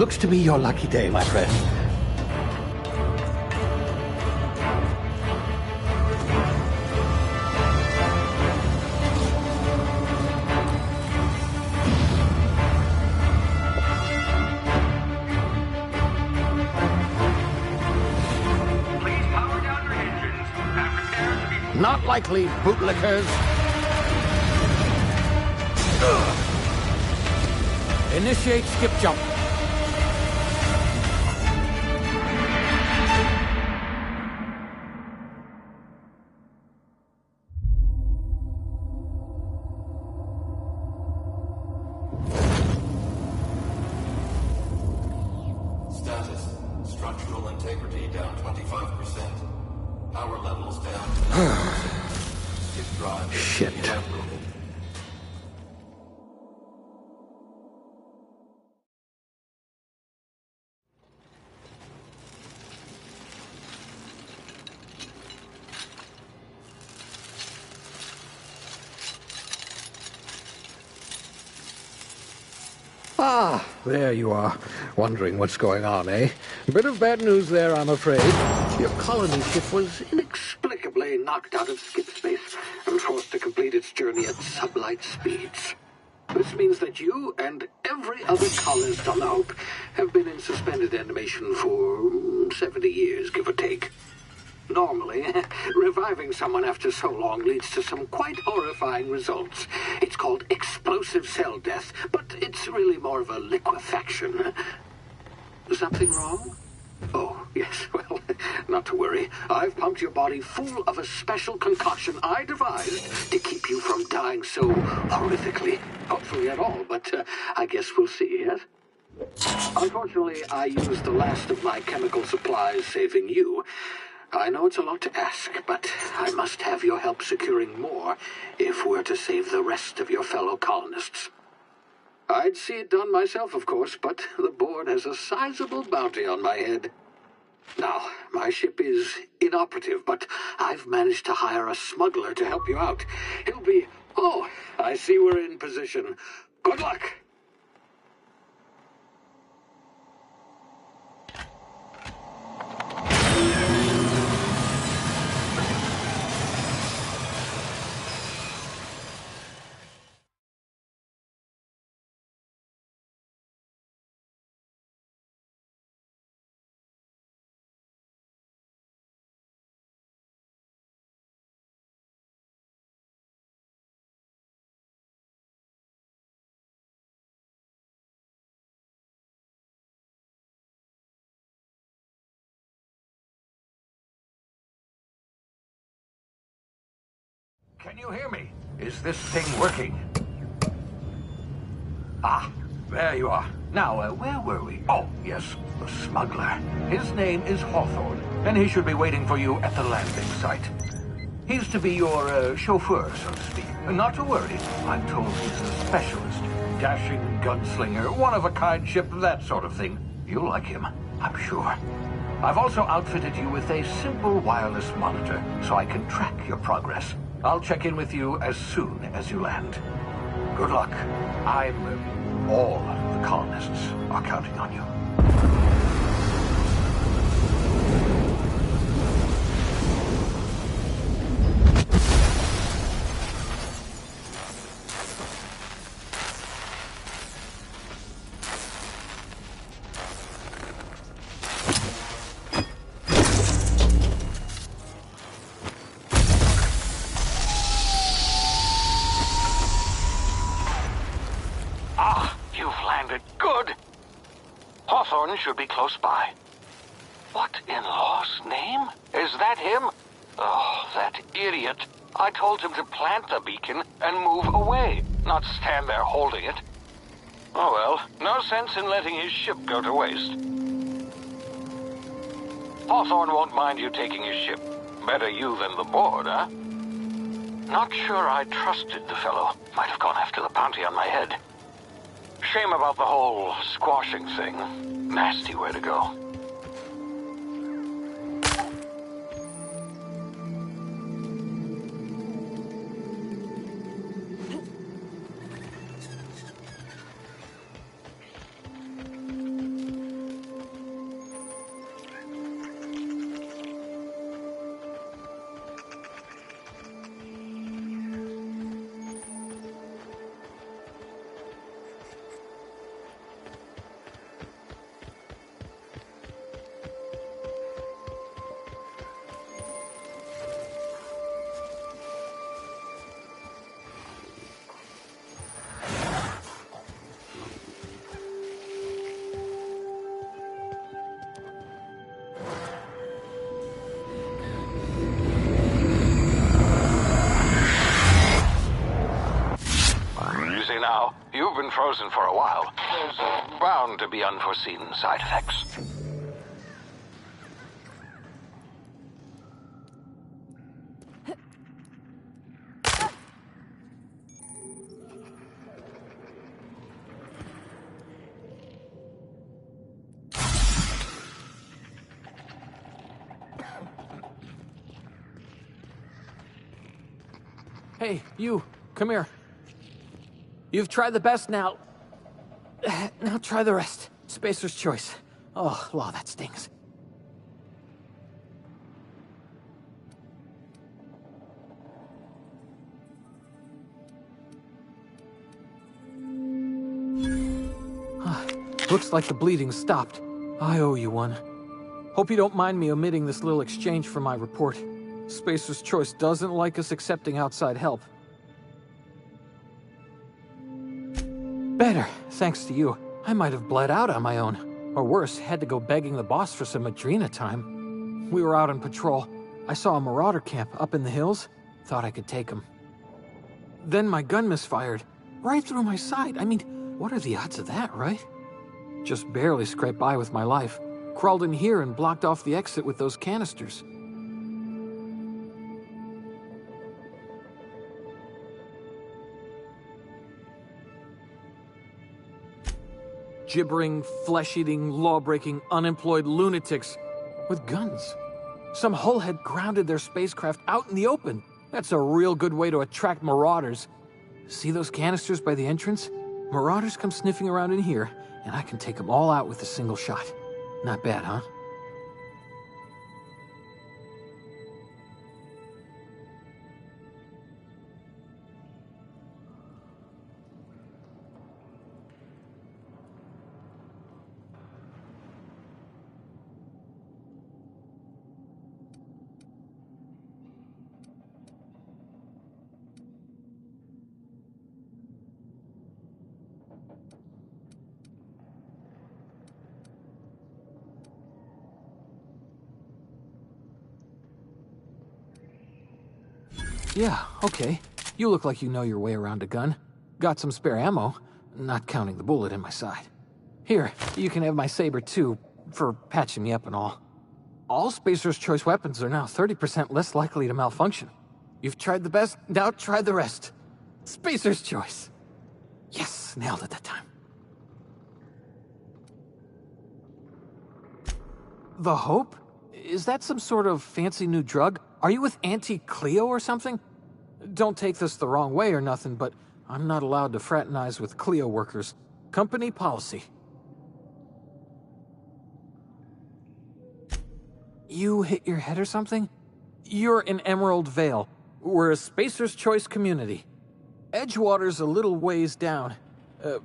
Looks to be your lucky day, my friend. Please power down your engines and prepare to be... Not likely, bootlickers. Initiate skip jump. Status. Structural integrity down 25%. Power levels down 10%. Skip drive. Shit. Inoperable. Ah, there you are. Wondering what's going on, eh? Bit of bad news there, I'm afraid. Your colony ship was inexplicably knocked out of skip space and forced to complete its journey at sublight speeds. This means that you and every other colonist on the Hope have been in suspended animation for 70 years, give or take. Normally, reviving someone after so long leads to some quite horrifying results. It's called explosive cell death, but it's really more of a liquefaction. Something wrong? Oh, yes, well, not to worry. I've pumped your body full of a special concoction I devised to keep you from dying so horrifically. Hopefully at all, but I guess we'll see, yes? Unfortunately, I used the last of my chemical supplies saving you. I know it's a lot to ask, but I must have your help securing more if we're to save the rest of your fellow colonists. I'd see it done myself, of course, but the board has a sizable bounty on my head. Now, my ship is inoperative, but I've managed to hire a smuggler to help you out. He'll be... Oh, I see we're in position. Good luck! Can you hear me? Is this thing working? Ah, there you are. Now, where were we? Oh, yes, the smuggler. His name is Hawthorne, and he should be waiting for you at the landing site. He's to be your chauffeur, so to speak. Not to worry. I'm told he's a specialist. Dashing gunslinger, one-of-a-kind ship, that sort of thing. You'll like him, I'm sure. I've also outfitted you with a simple wireless monitor, so I can track your progress. I'll check in with you as soon as you land. Good luck. All the colonists are counting on you. Hawthorne should be close by. What in law's name? Is that him? Oh, that idiot. I told him to plant the beacon and move away, not stand there holding it. Oh well, no sense in letting his ship go to waste. Hawthorne won't mind you taking his ship. Better you than the board, huh? Not sure I trusted the fellow. Might have gone after the bounty on my head. Shame about the whole squashing thing. Nasty way to go. You've been frozen for a while. There's bound to be unforeseen side effects. Hey, you, come here. You've tried the best now. Now try the rest. Spacer's choice. Oh, law, that stings. Looks like the bleeding stopped. I owe you one. Hope you don't mind me omitting this little exchange from my report. Spacer's choice doesn't like us accepting outside help. Better, thanks to you. I might have bled out on my own. Or worse, had to go begging the boss for some Adrena time. We were out on patrol. I saw a marauder camp up in the hills. Thought I could take him. Then my gun misfired. Right through my side. I mean, what are the odds of that, right? Just barely scraped by with my life. Crawled in here and blocked off the exit with those canisters. Gibbering, flesh-eating, law-breaking, unemployed lunatics with guns. Some hullhead grounded their spacecraft out in the open. That's a real good way to attract marauders. See those canisters by the entrance? Marauders come sniffing around in here, and I can take them all out with a single shot. Not bad, huh? Yeah, okay. You look like you know your way around a gun. Got some spare ammo, not counting the bullet in my side. Here, you can have my saber too, for patching me up and all. All Spacer's choice weapons are now 30% less likely to malfunction. You've tried the best, now try the rest. Spacer's choice. Yes, nailed it that time. The Hope? Is that some sort of fancy new drug? Are you with Auntie Cleo or something? Don't take this the wrong way or nothing, but I'm not allowed to fraternize with Cleo workers. Company policy. You hit your head or something? You're in Emerald Vale. We're a Spacer's Choice community. Edgewater's a little ways down.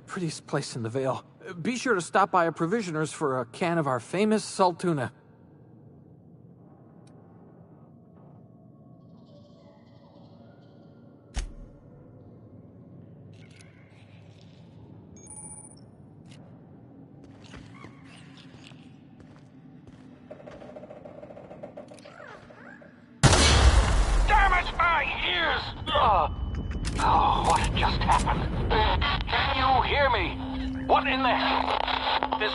Prettiest place in the Vale. Be sure to stop by a provisioner's for a can of our famous salt tuna. Damn it, my ears! Oh, what just happened? Can you hear me? What in the hell? This...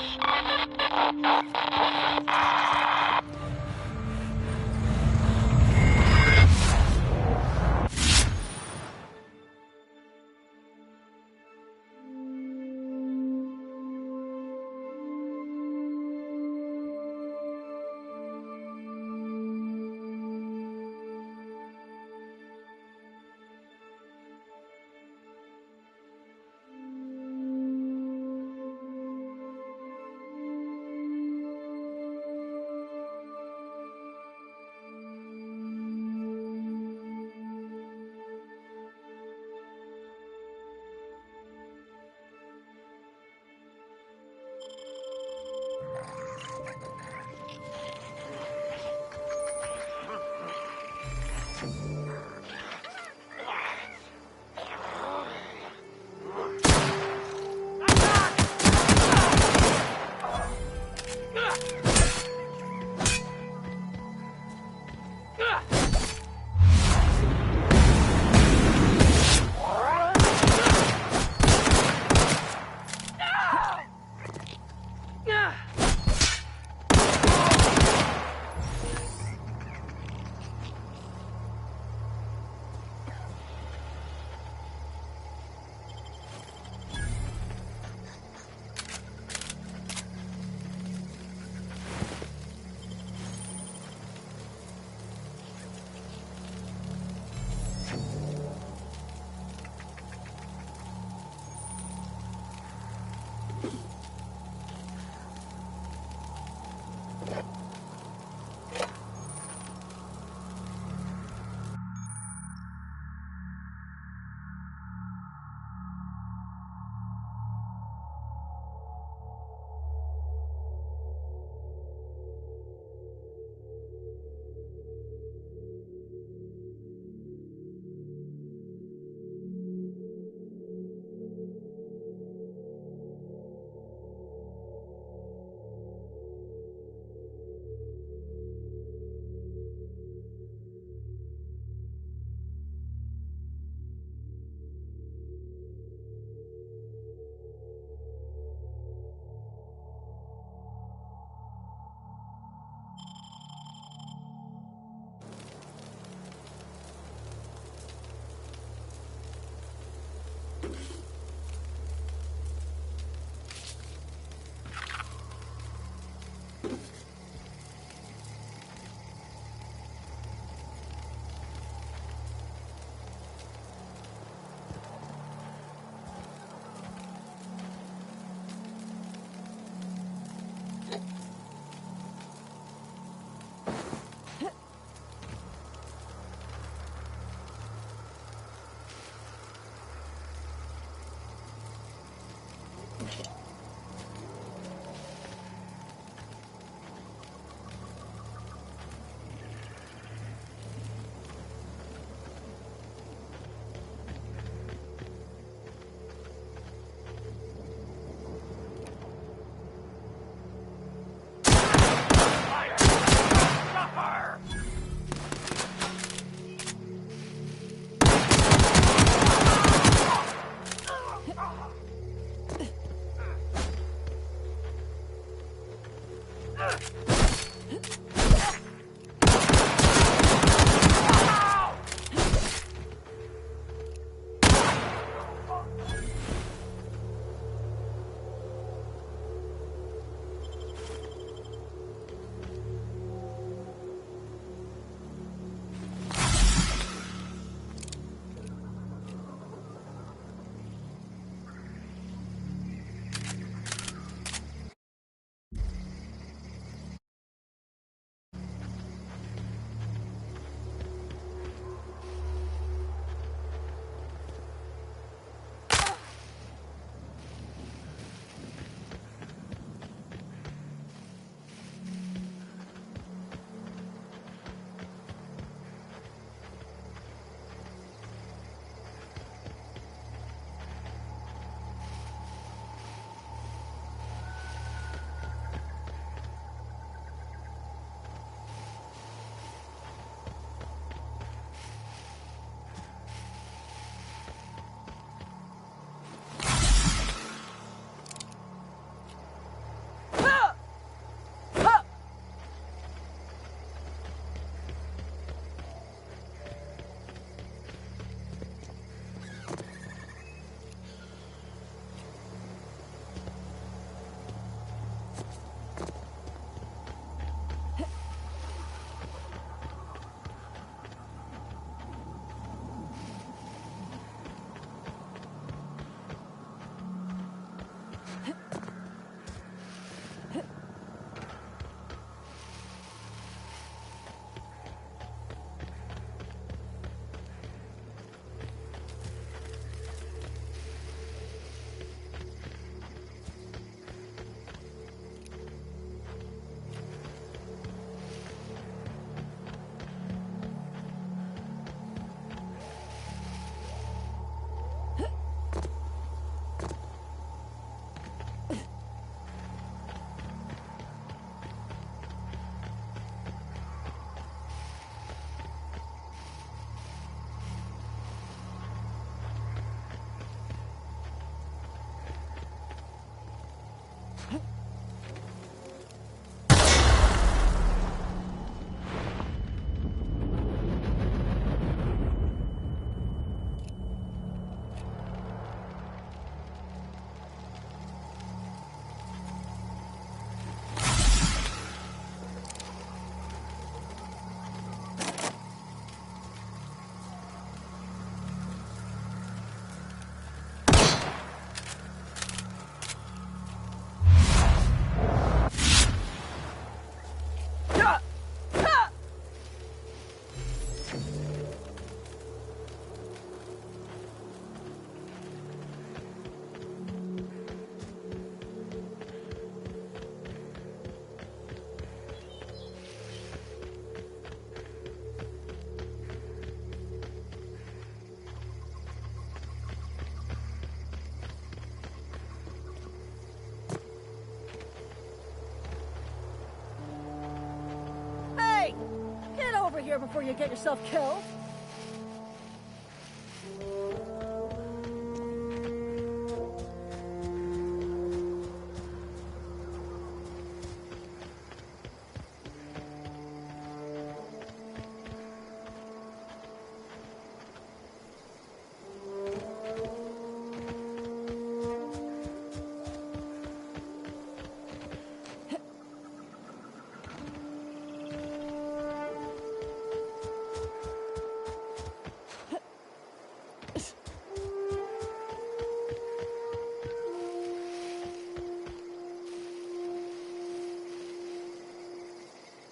here before you get yourself killed.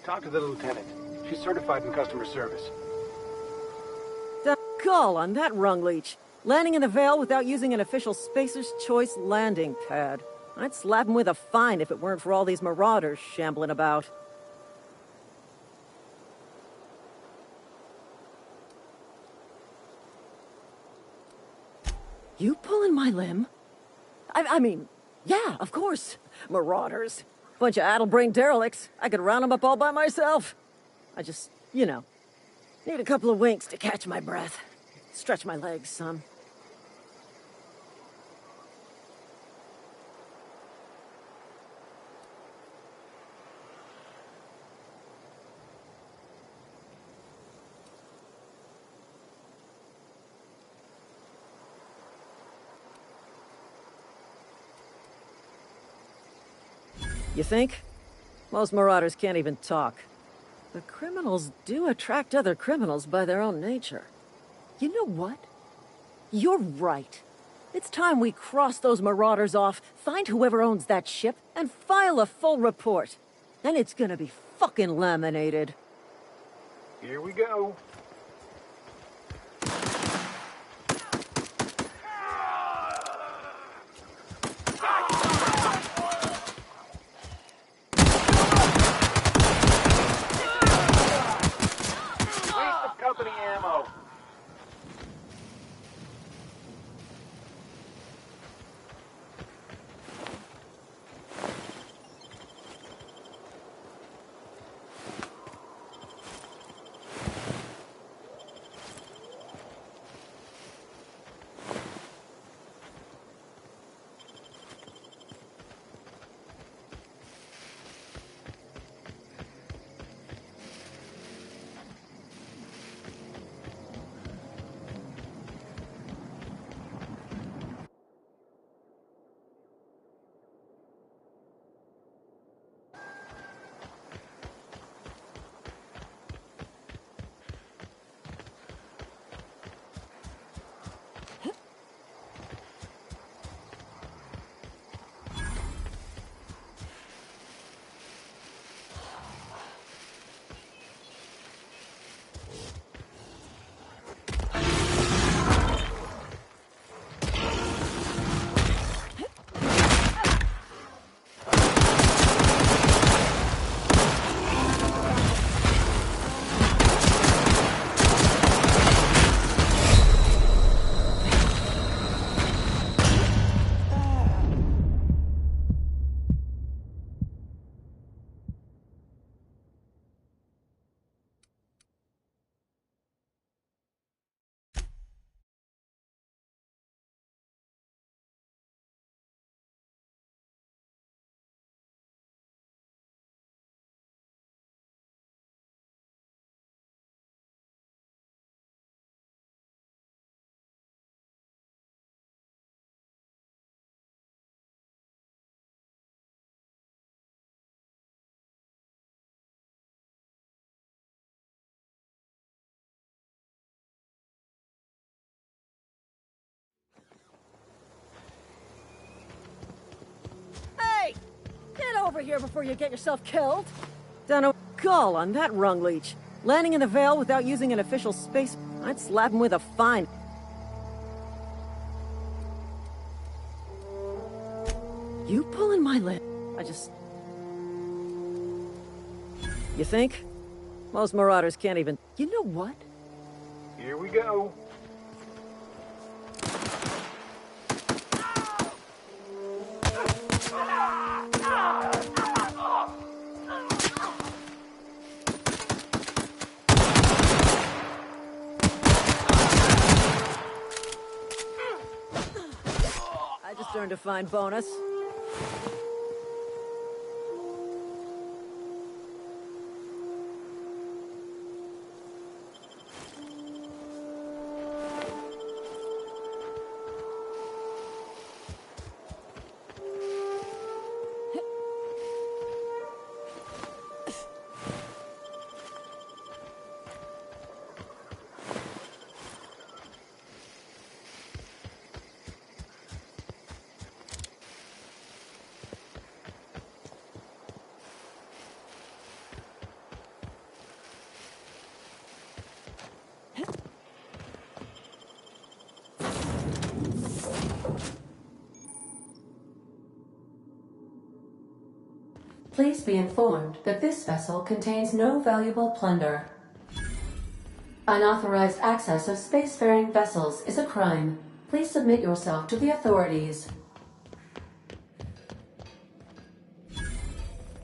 Talk to the lieutenant. She's certified in customer service. The gall on that rung leech. Landing in the Vale without using an official Spacer's Choice landing pad. I'd slap him with a fine if it weren't for all these marauders shambling about. You pulling my limb? I mean, yeah, of course. Marauders. Bunch of addle-brained derelicts. I could round them up all by myself. I just, you know, need a couple of winks to catch my breath. Stretch my legs some. You think? Most marauders can't even talk. But criminals do attract other criminals by their own nature. You know what? You're right. It's time we cross those marauders off, find whoever owns that ship, and file a full report. Then it's gonna be fucking laminated. Here we go. Company ammo. Hey! Get over here before you get yourself killed. Done a gall on that rung leech. Landing in the Vale without using an official space... I'd slap him with a fine. You pulling my limb? I just... You think? Most marauders can't even... You know what? Here we go. Turn to find bonus. Please be informed that this vessel contains no valuable plunder. Unauthorized access of spacefaring vessels is a crime. Please submit yourself to the authorities.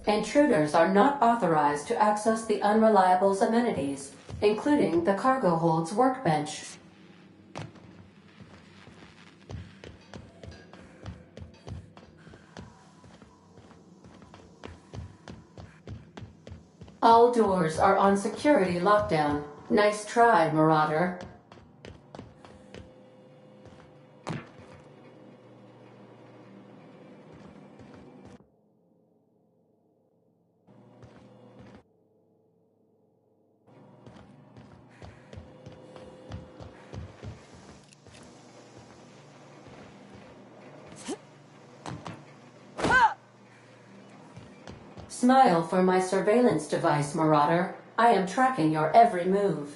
Intruders are not authorized to access the Unreliable's amenities, including the cargo hold's workbench. All doors are on security lockdown. Nice try, Marauder. Smile for my surveillance device, Marauder. I am tracking your every move.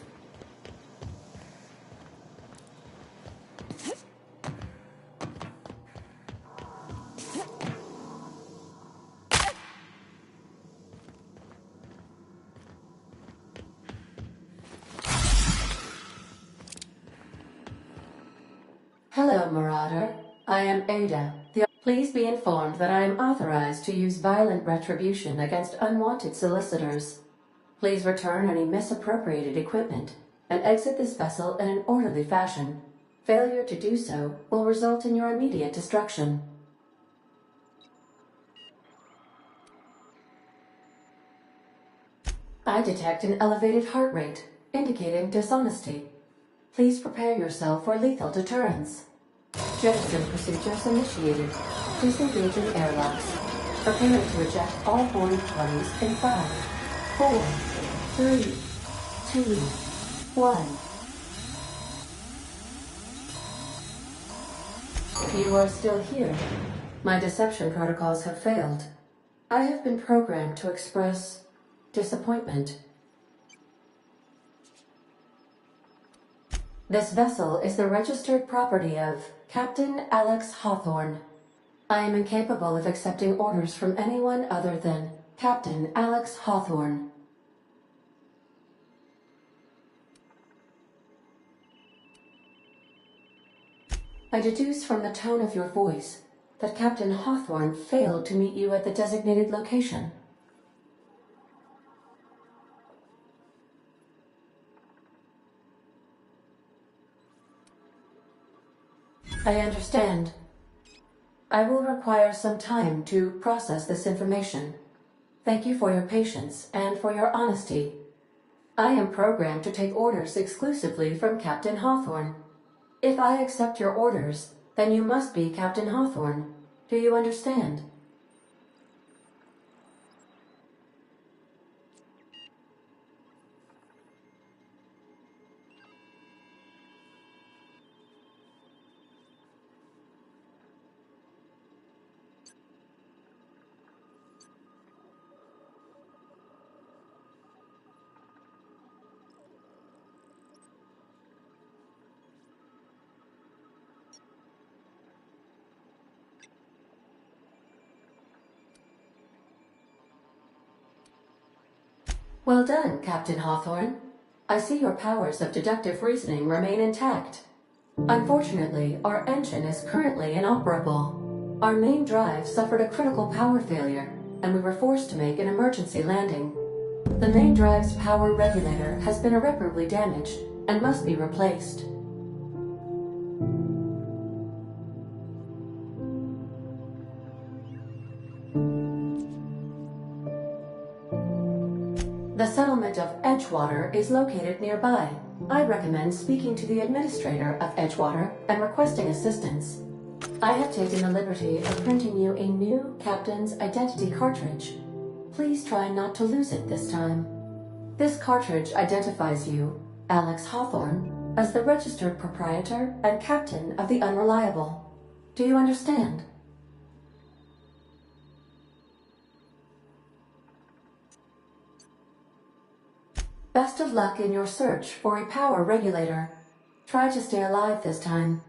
Hello, Marauder. I am Ada. Please be informed that I am authorized to use violent retribution against unwanted solicitors. Please return any misappropriated equipment and exit this vessel in an orderly fashion. Failure to do so will result in your immediate destruction. I detect an elevated heart rate, indicating dishonesty. Please prepare yourself for lethal deterrence. Jettison procedures initiated. Disengaging airlocks. Preparing to eject all boarding parties in 5, 4, 3, 2, 1. You are still here. My deception protocols have failed. I have been programmed to express disappointment. This vessel is the registered property of Captain Alex Hawthorne. I am incapable of accepting orders from anyone other than Captain Alex Hawthorne. I deduce from the tone of your voice that Captain Hawthorne failed to meet you at the designated location. I understand. I will require some time to process this information. Thank you for your patience and for your honesty. I am programmed to take orders exclusively from Captain Hawthorne. If I accept your orders, then you must be Captain Hawthorne. Do you understand? Well done, Captain Hawthorne. I see your powers of deductive reasoning remain intact. Unfortunately, our engine is currently inoperable. Our main drive suffered a critical power failure, and we were forced to make an emergency landing. The main drive's power regulator has been irreparably damaged and must be replaced. Edgewater is located nearby. I recommend speaking to the administrator of Edgewater and requesting assistance. I have taken the liberty of printing you a new Captain's Identity cartridge. Please try not to lose it this time. This cartridge identifies you, Alex Hawthorne, as the registered proprietor and captain of the Unreliable. Do you understand? Best of luck in your search for a power regulator. Try to stay alive this time.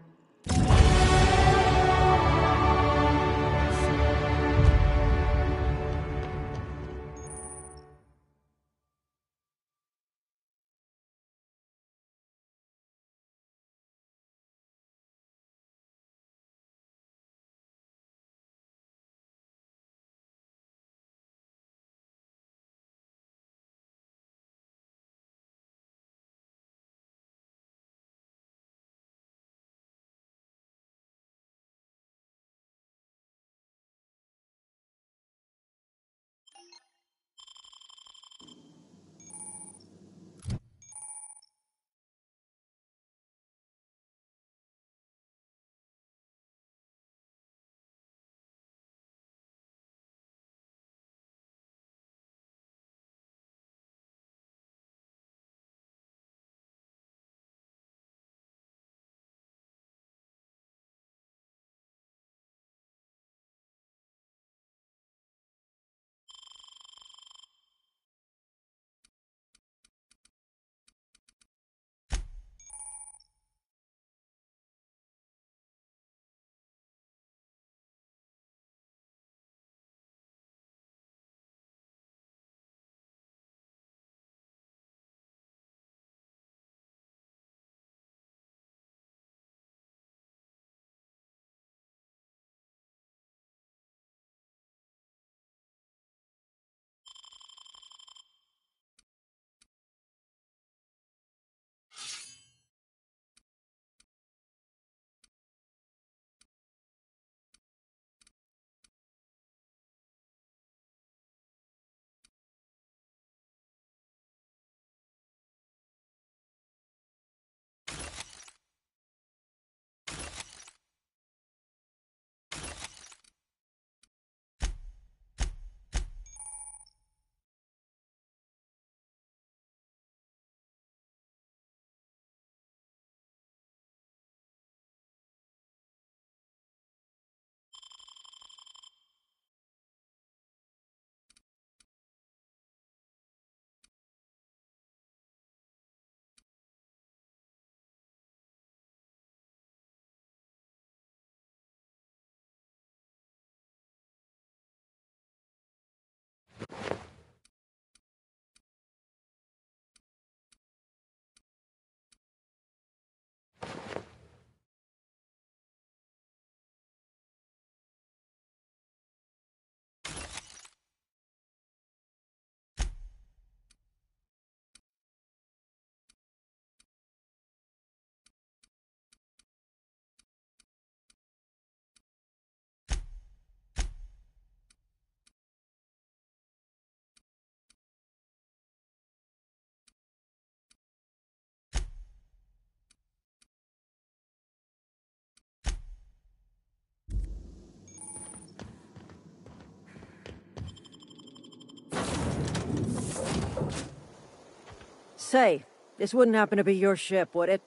Say, this wouldn't happen to be your ship, would it?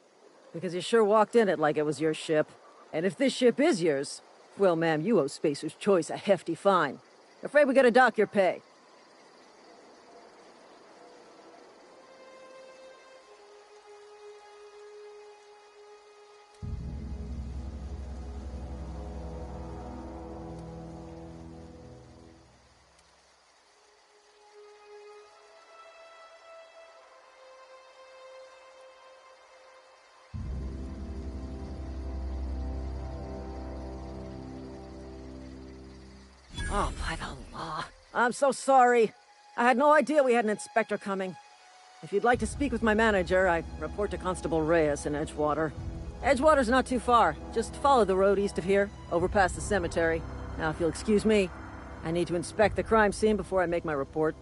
Because you sure walked in it like it was your ship. And if this ship is yours, well, ma'am, you owe Spacer's Choice a hefty fine. Afraid we gotta dock your pay. Oh, by the law. I'm so sorry. I had no idea we had an inspector coming. If you'd like to speak with my manager, I report to Constable Reyes in Edgewater. Edgewater's not too far. Just follow the road east of here, over past the cemetery. Now, if you'll excuse me, I need to inspect the crime scene before I make my report.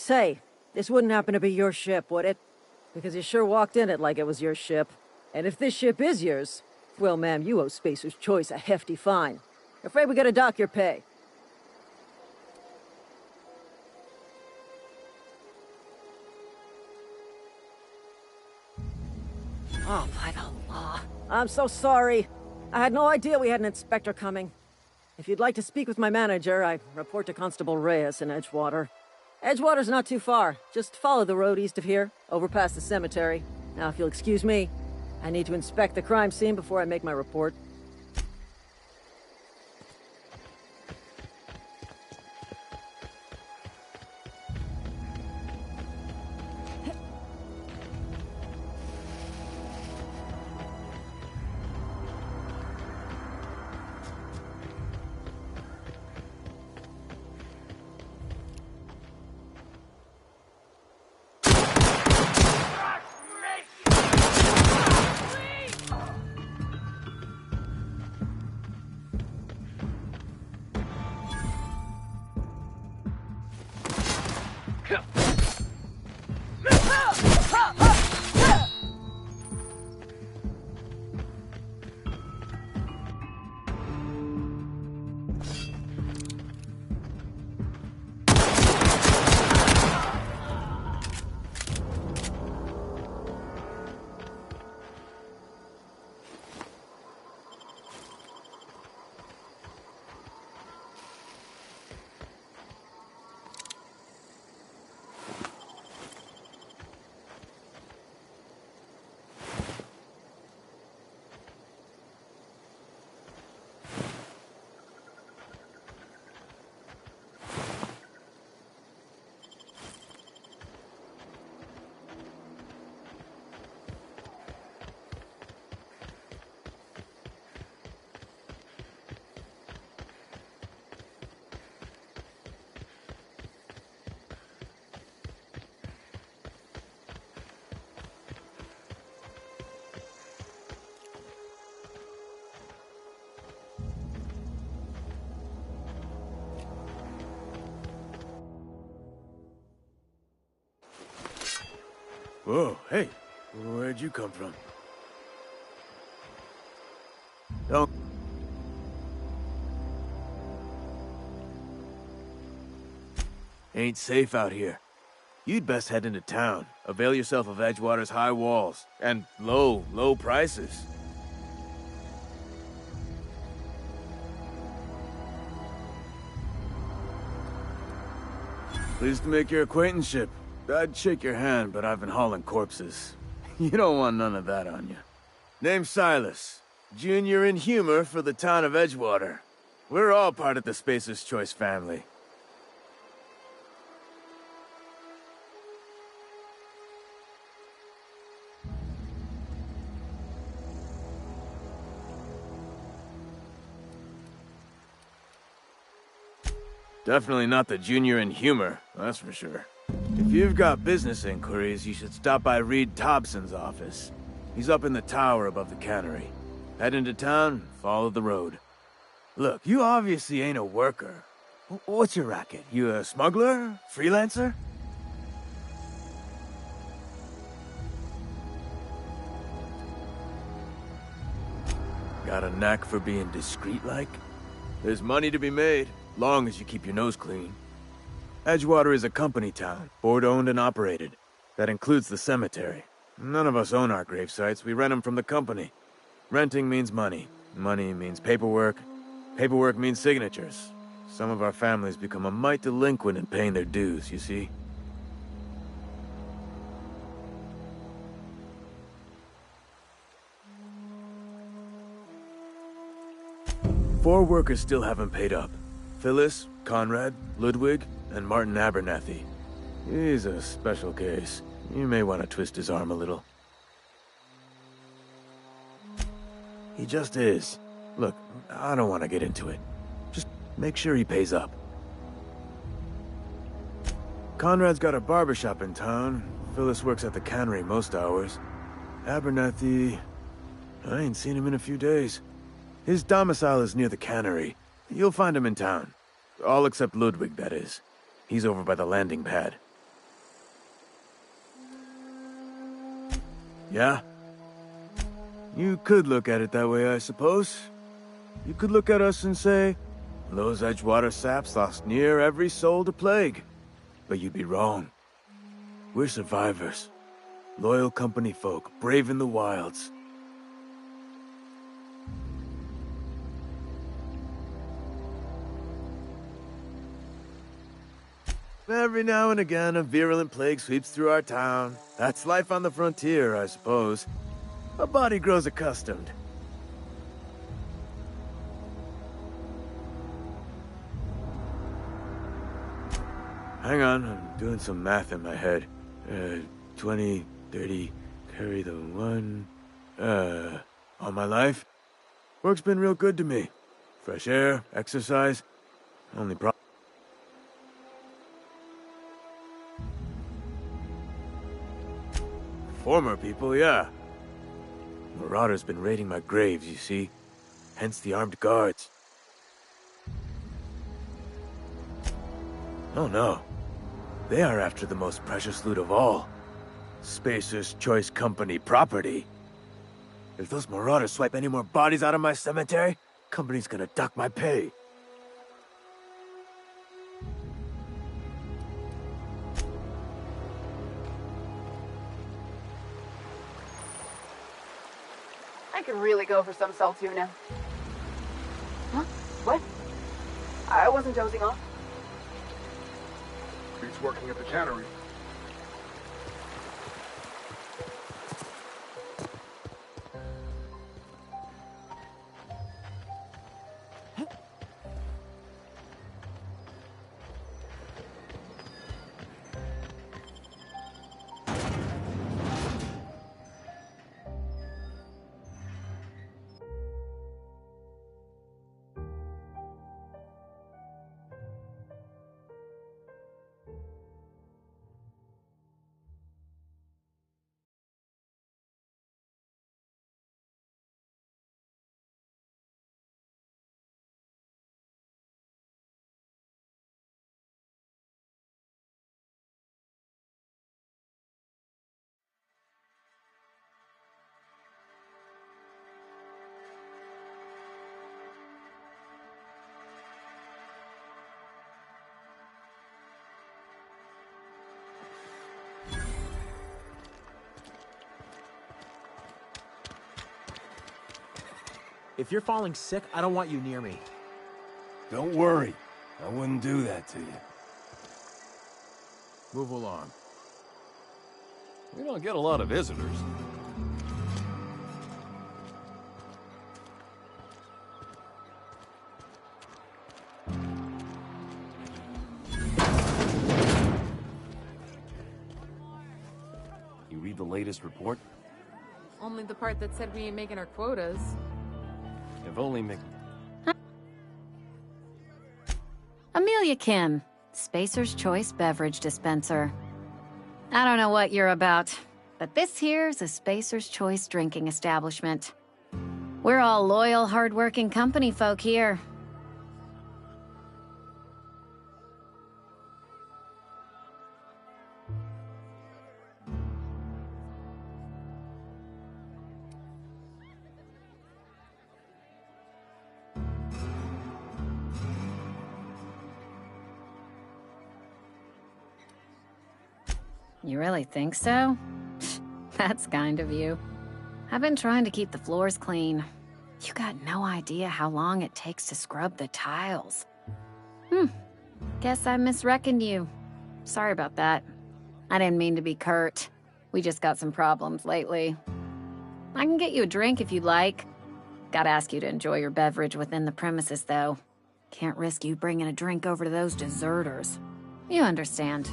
Say, this wouldn't happen to be your ship, would it? Because you sure walked in it like it was your ship. And if this ship is yours, well, ma'am, you owe Spacer's Choice a hefty fine. Afraid we gotta dock your pay. Oh, by the law. I'm so sorry. I had no idea we had an inspector coming. If you'd like to speak with my manager, I report to Constable Reyes in Edgewater. Edgewater's not too far. Just follow the road east of here, over past the cemetery. Now, if you'll excuse me, I need to inspect the crime scene before I make my report. Whoa, hey, where'd you come from? Don't... Ain't safe out here. You'd best head into town. Avail yourself of Edgewater's high walls. And low prices. Pleased to make your acquaintanceship. I'd shake your hand, but I've been hauling corpses. You don't want none of that on you. Name's Silas. Junior in humor for the town of Edgewater. We're all part of the Spacer's Choice family. Definitely not the junior in humor, that's for sure. If you've got business inquiries, you should stop by Reed Thompson's office. He's up in the tower above the cannery. Head into town, follow the road. Look, you obviously ain't a worker. What's your racket? You a smuggler? Freelancer? Got a knack for being discreet-like? There's money to be made, long as you keep your nose clean. Edgewater is a company town, board-owned and operated. That includes the cemetery. None of us own our grave sites, we rent them from the company. Renting means money. Money means paperwork. Paperwork means signatures. Some of our families become a mite delinquent in paying their dues, you see? Four workers still haven't paid up. Phyllis, Conrad, Ludwig, and Martin Abernathy. He's a special case. You may want to twist his arm a little. He just is. Look, I don't want to get into it. Just make sure he pays up. Conrad's got a barbershop in town. Phyllis works at the cannery most hours. Abernathy... I ain't seen him in a few days. His domicile is near the cannery. You'll find him in town. All except Ludwig, that is. He's over by the landing pad. Yeah? You could look at it that way, I suppose. You could look at us and say, those Edgewater saps lost near every soul to plague. But you'd be wrong. We're survivors. Loyal company folk, braving the wilds. Every now and again, a virulent plague sweeps through our town. That's life on the frontier, I suppose. A body grows accustomed. Hang on, I'm doing some math in my head. 20, 30, carry the 1... all my life? Work's been real good to me. Fresh air, exercise. Only problem... Former people, yeah. Marauders been raiding my graves, you see. Hence the armed guards. Oh no. They are after the most precious loot of all. Spacer's Choice Company property. If those marauders swipe any more bodies out of my cemetery, company's gonna dock my pay. I could really go for some salt tuna. Huh? What? I wasn't dozing off. He's working at the tannery. If you're falling sick, I don't want you near me. Don't worry. I wouldn't do that to you. Move along. We don't get a lot of visitors. You read the latest report? Only the part that said we ain't making our quotas. If only Amelia Kim, Spacer's Choice Beverage Dispenser. I don't know what you're about, but this here's a Spacer's Choice drinking establishment. We're all loyal, hard-working company folk here. You really think so? That's kind of you. I've been trying to keep the floors clean. You got no idea how long it takes to scrub the tiles. Guess I misreckoned you. Sorry about that. I didn't mean to be curt. We just got some problems lately. I can get you a drink if you'd like. Gotta ask you to enjoy your beverage within the premises, though. Can't risk you bringing a drink over to those deserters. You understand.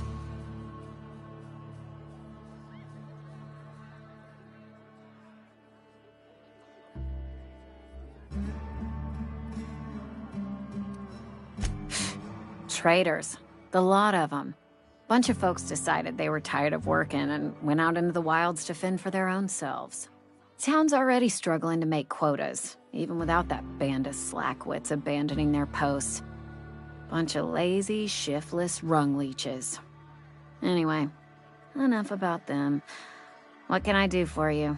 Traitors. The lot of them. Bunch of folks decided they were tired of working and went out into the wilds to fend for their own selves. Town's already struggling to make quotas, even without that band of slackwits abandoning their posts. Bunch of lazy, shiftless rung leeches. Anyway, enough about them. What can I do for you?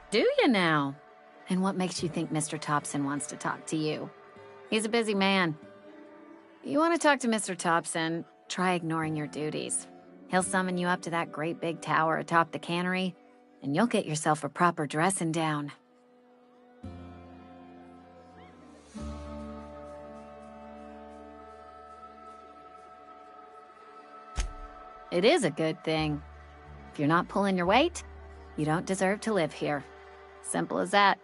Do you now? And what makes you think Mr. Thompson wants to talk to you? He's a busy man. You want to talk to Mr. Thompson, try ignoring your duties. He'll summon you up to that great big tower atop the cannery, and you'll get yourself a proper dressing down. It is a good thing. If you're not pulling your weight, you don't deserve to live here. Simple as that.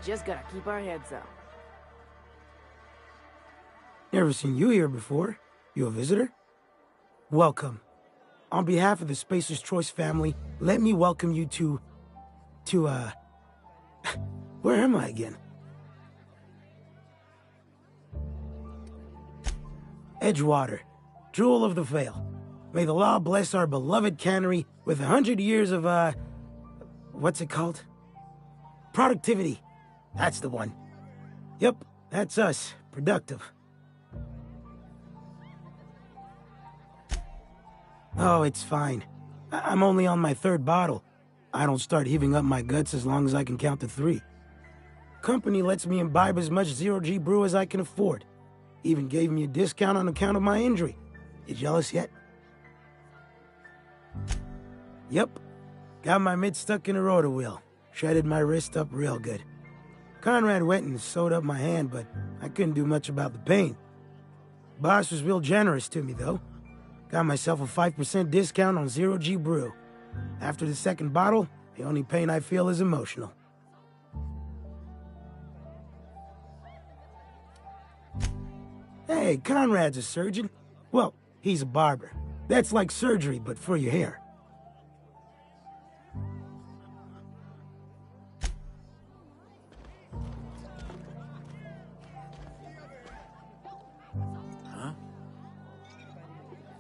Just gotta keep our heads up. Never seen you here before. You a visitor? Welcome. On behalf of the Spacer's Choice family, let me welcome you to, where am I again? Edgewater, Jewel of the Vale. May the law bless our beloved cannery with 100 years of, what's it called? Productivity. That's the one. Yep, that's us. Productive. Oh, it's fine. I'm only on my 3rd bottle. I don't start heaving up my guts as long as I can count to 3. Company lets me imbibe as much zero-G brew as I can afford. Even gave me a discount on account of my injury. You jealous yet? Yep. Got my mitt stuck in a rotor wheel. Shredded my wrist up real good. Conrad went and sewed up my hand, but I couldn't do much about the pain. Boss was real generous to me, though. Got myself a 5% discount on zero-G brew. After the 2nd bottle, the only pain I feel is emotional. Hey, Conrad's a surgeon. Well, he's a barber. That's like surgery, but for your hair. Huh?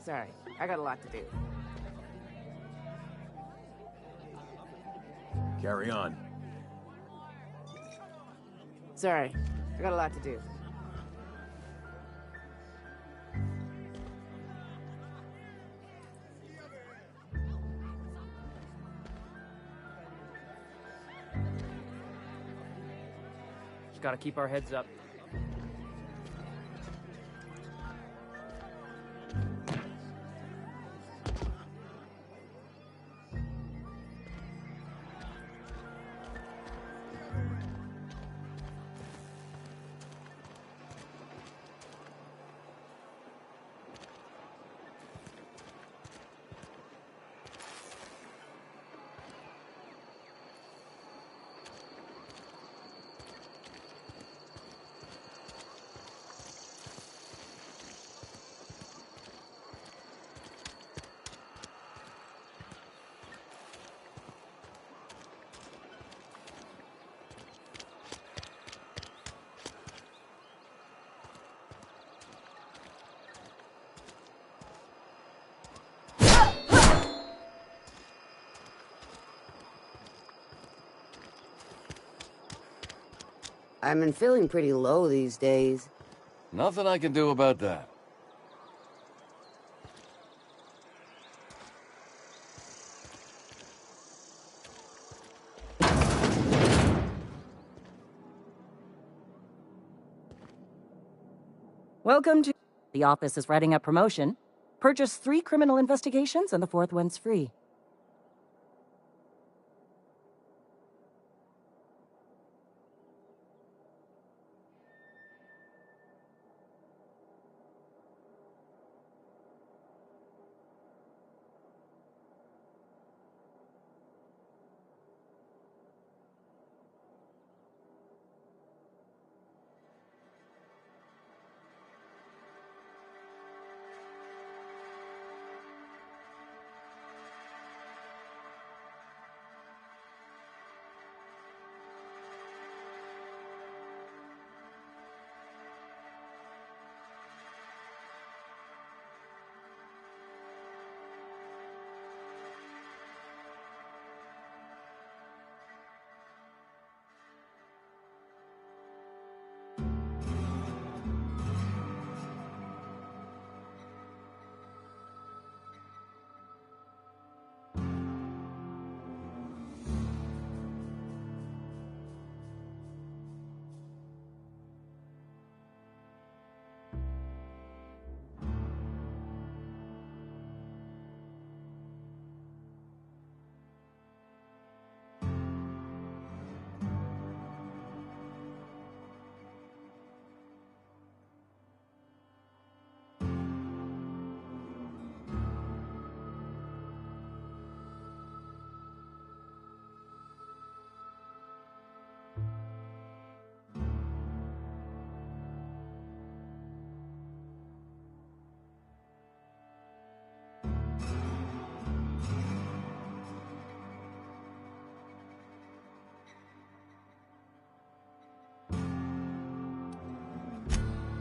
Sorry, I got a lot to do. Carry on. Sorry, I got a lot to do. Just gotta keep our heads up. I've been feeling pretty low these days. Nothing I can do about that. Welcome to... The office is writing up promotion. Purchase 3 criminal investigations and the 4th one's free.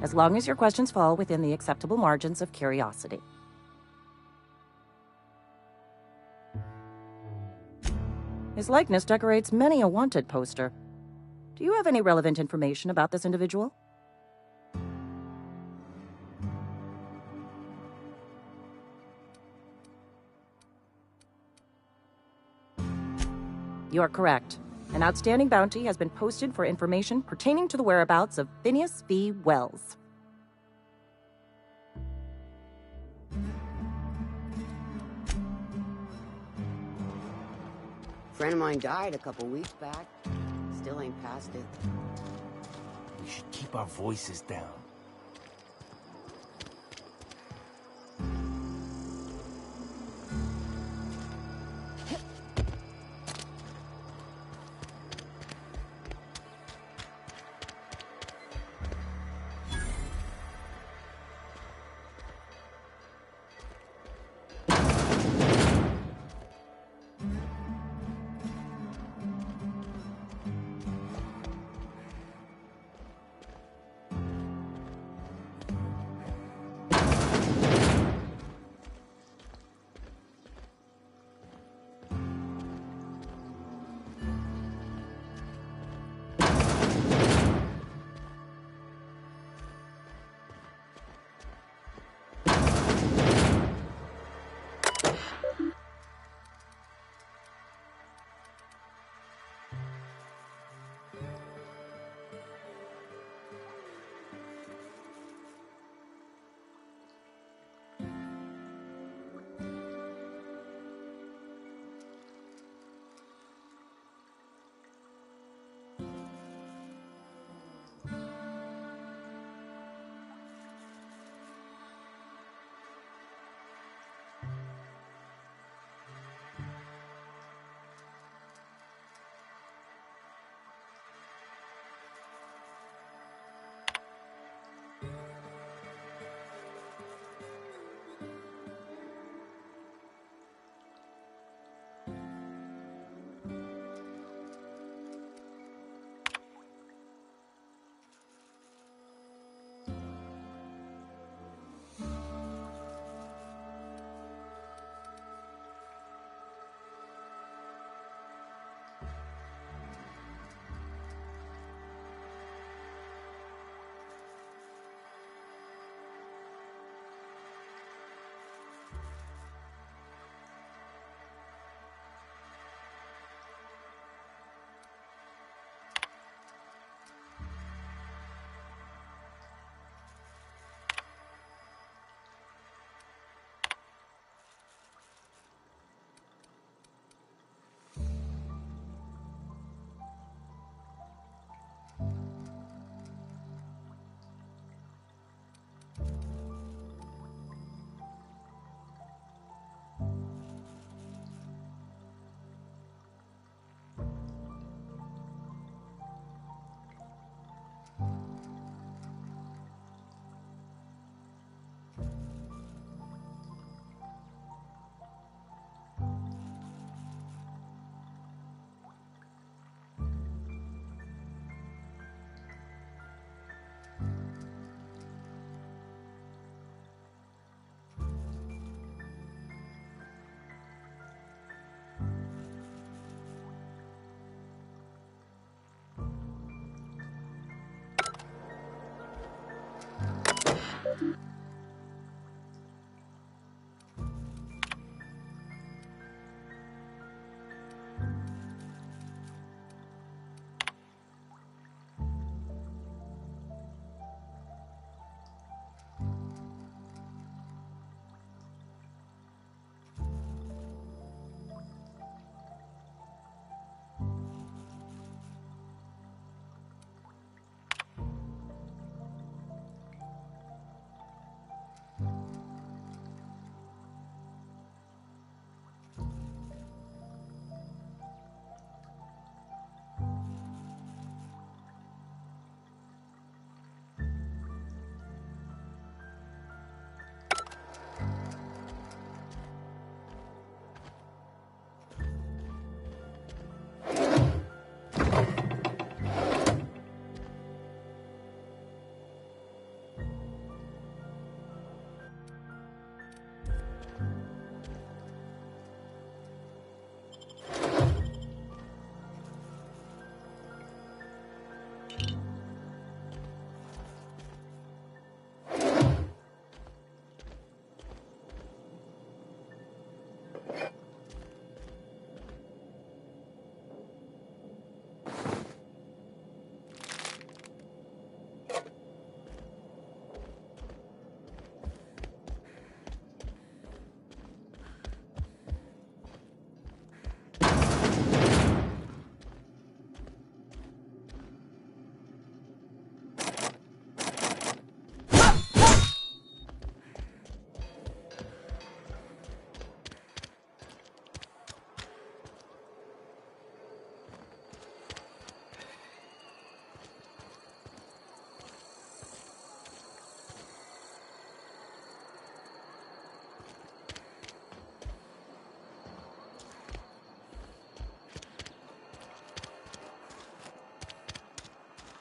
As long as your questions fall within the acceptable margins of curiosity. His likeness decorates many a wanted poster. Do you have any relevant information about this individual? You are correct. An outstanding bounty has been posted for information pertaining to the whereabouts of Phineas V. Wells. Friend of mine died a couple weeks back. Still ain't past it. We should keep our voices down.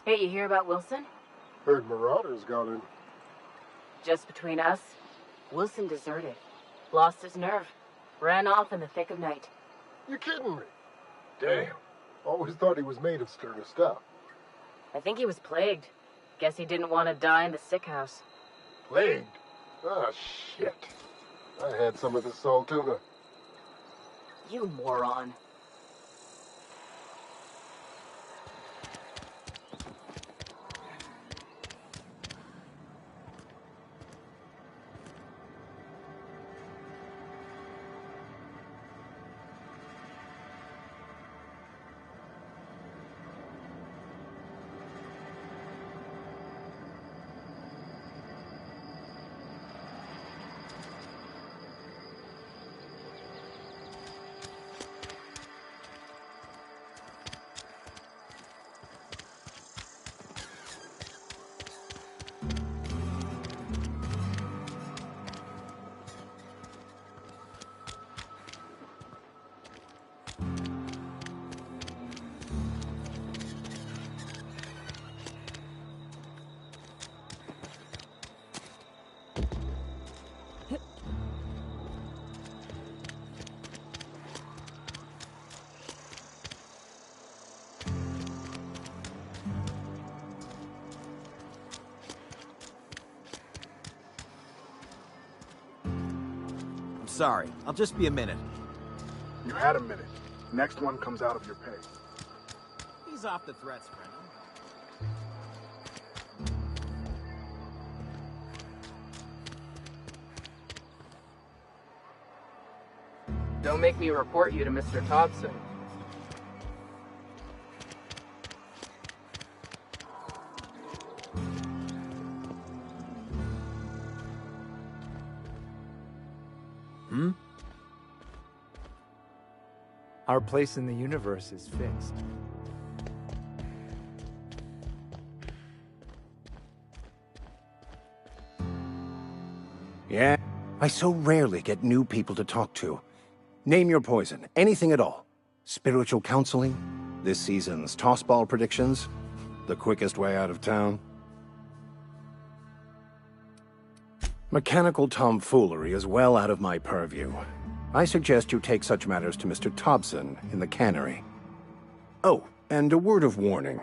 Hey, you hear about Wilson? Heard Marauders got in. Just between us, Wilson deserted. Lost his nerve. Ran off in the thick of night. You kidding me? Damn. Always thought he was made of sterner stuff. I think he was plagued. Guess he didn't want to die in the sick house. Plagued? Ah, shit. I had some of this salt tuna. You moron. Sorry, I'll just be a minute. You had a minute. Next one comes out of your pay. Ease off the threats, friend. Don't make me report you to Mr. Thompson. Our place in the universe is fixed. Yeah? I so rarely get new people to talk to. Name your poison, anything at all. Spiritual counseling? This season's tossball predictions? The quickest way out of town? Mechanical tomfoolery is well out of my purview. I suggest you take such matters to Mr. Thompson in the cannery. Oh, and a word of warning.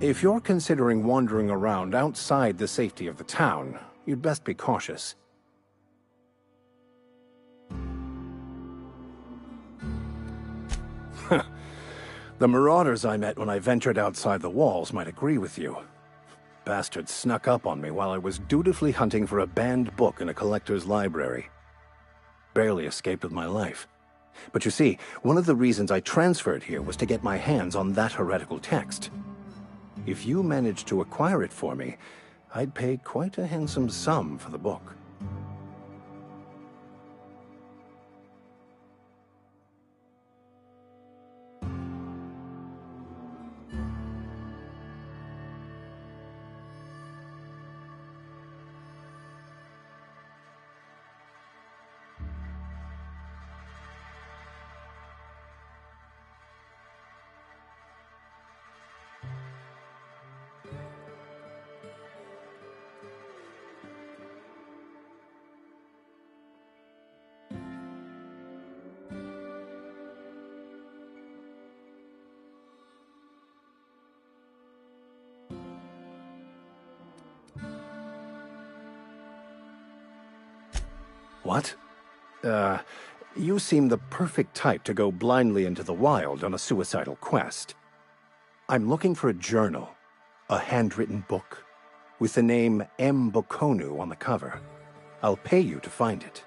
If you're considering wandering around outside the safety of the town, you'd best be cautious. The marauders I met when I ventured outside the walls might agree with you. Bastards snuck up on me while I was dutifully hunting for a banned book in a collector's library. Barely escaped with my life. But you see, one of the reasons I transferred here was to get my hands on that heretical text. If you managed to acquire it for me, I'd pay quite a handsome sum for the book. What? You seem the perfect type to go blindly into the wild on a suicidal quest. I'm looking for a journal, a handwritten book, with the name M. Bokonu on the cover. I'll pay you to find it.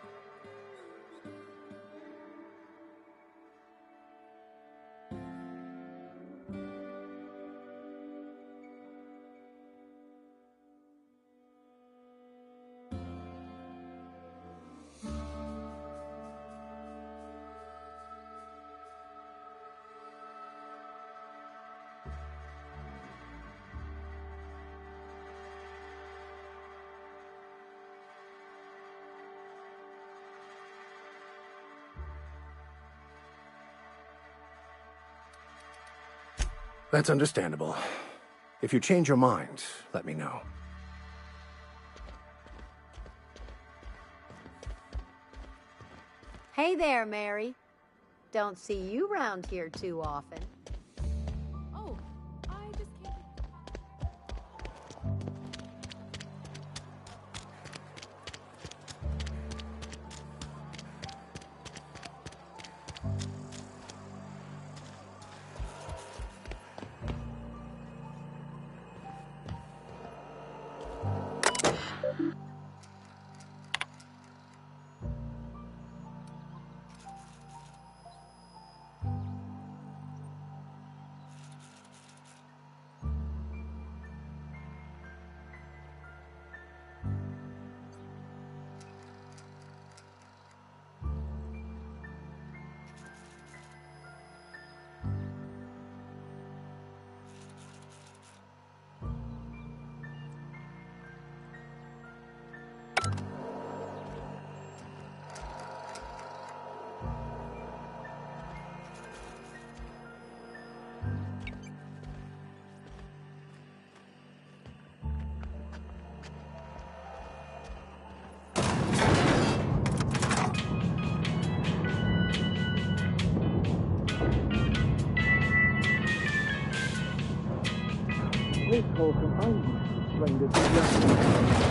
That's understandable. If you change your mind, let me know. Hey there, Mary. Don't see you round here too often. Oh, I just came.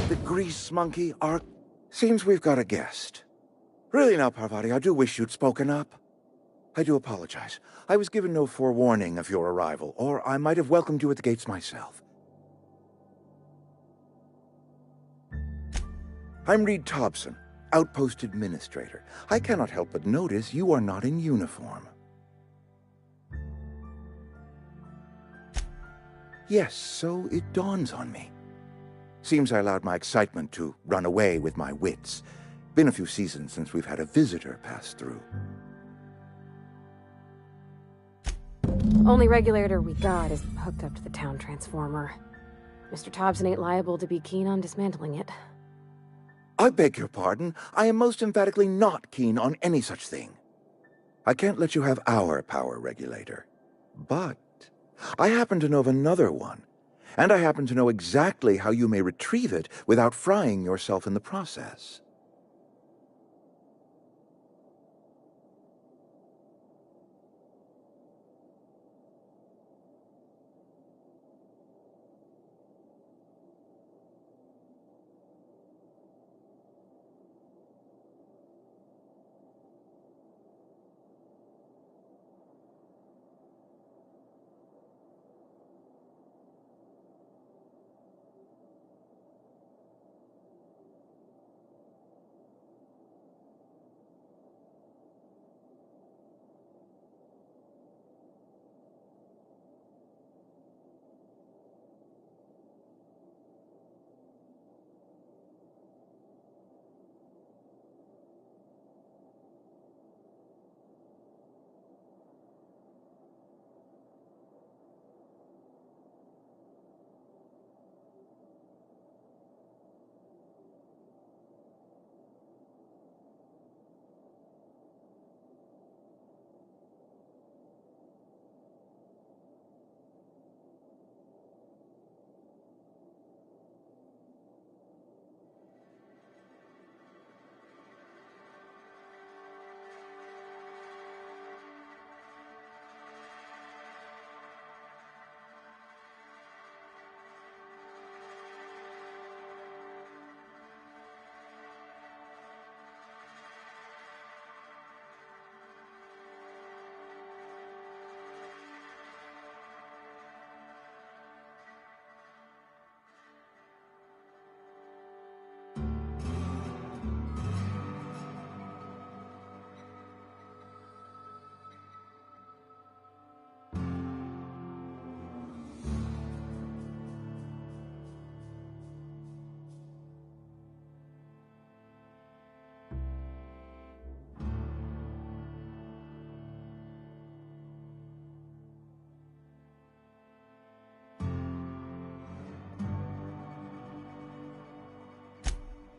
The grease monkey, Ark. Seems we've got a guest. Really now, Parvati, I do wish you'd spoken up. I do apologize. I was given no forewarning of your arrival, or I might have welcomed you at the gates myself. I'm Reed Thompson, Outpost Administrator. I cannot help but notice you are not in uniform. Yes, so it dawns on me. Seems I allowed my excitement to run away with my wits. Been a few seasons since we've had a visitor pass through. Only regulator we got is hooked up to the town transformer. Mr. Thompson ain't liable to be keen on dismantling it. I beg your pardon. I am most emphatically not keen on any such thing. I can't let you have our power regulator. But I happen to know of another one, and I happen to know exactly how you may retrieve it without frying yourself in the process.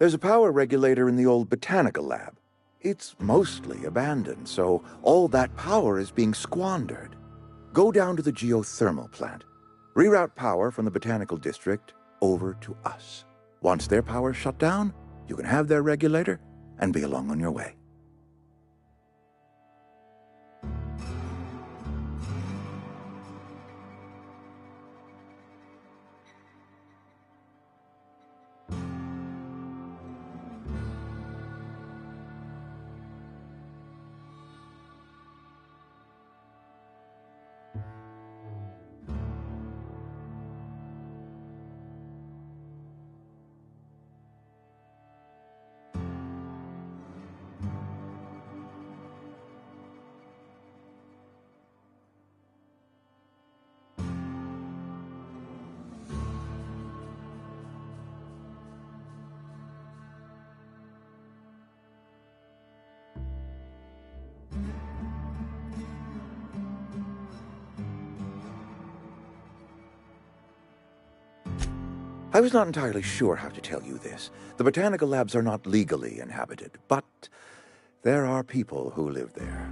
There's a power regulator in the old botanical lab. It's mostly abandoned, so all that power is being squandered. Go down to the geothermal plant. Reroute power from the botanical district over to us. Once their power's shut down, you can have their regulator and be along on your way. I was not entirely sure how to tell you this. The botanical labs are not legally inhabited, but there are people who live there.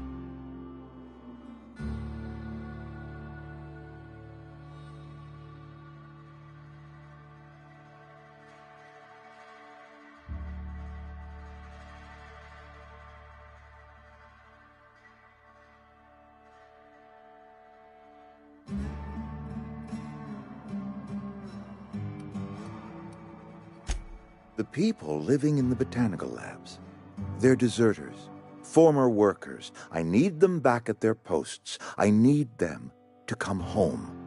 The people living in the botanical labs. They're deserters, former workers. I need them back at their posts. I need them to come home.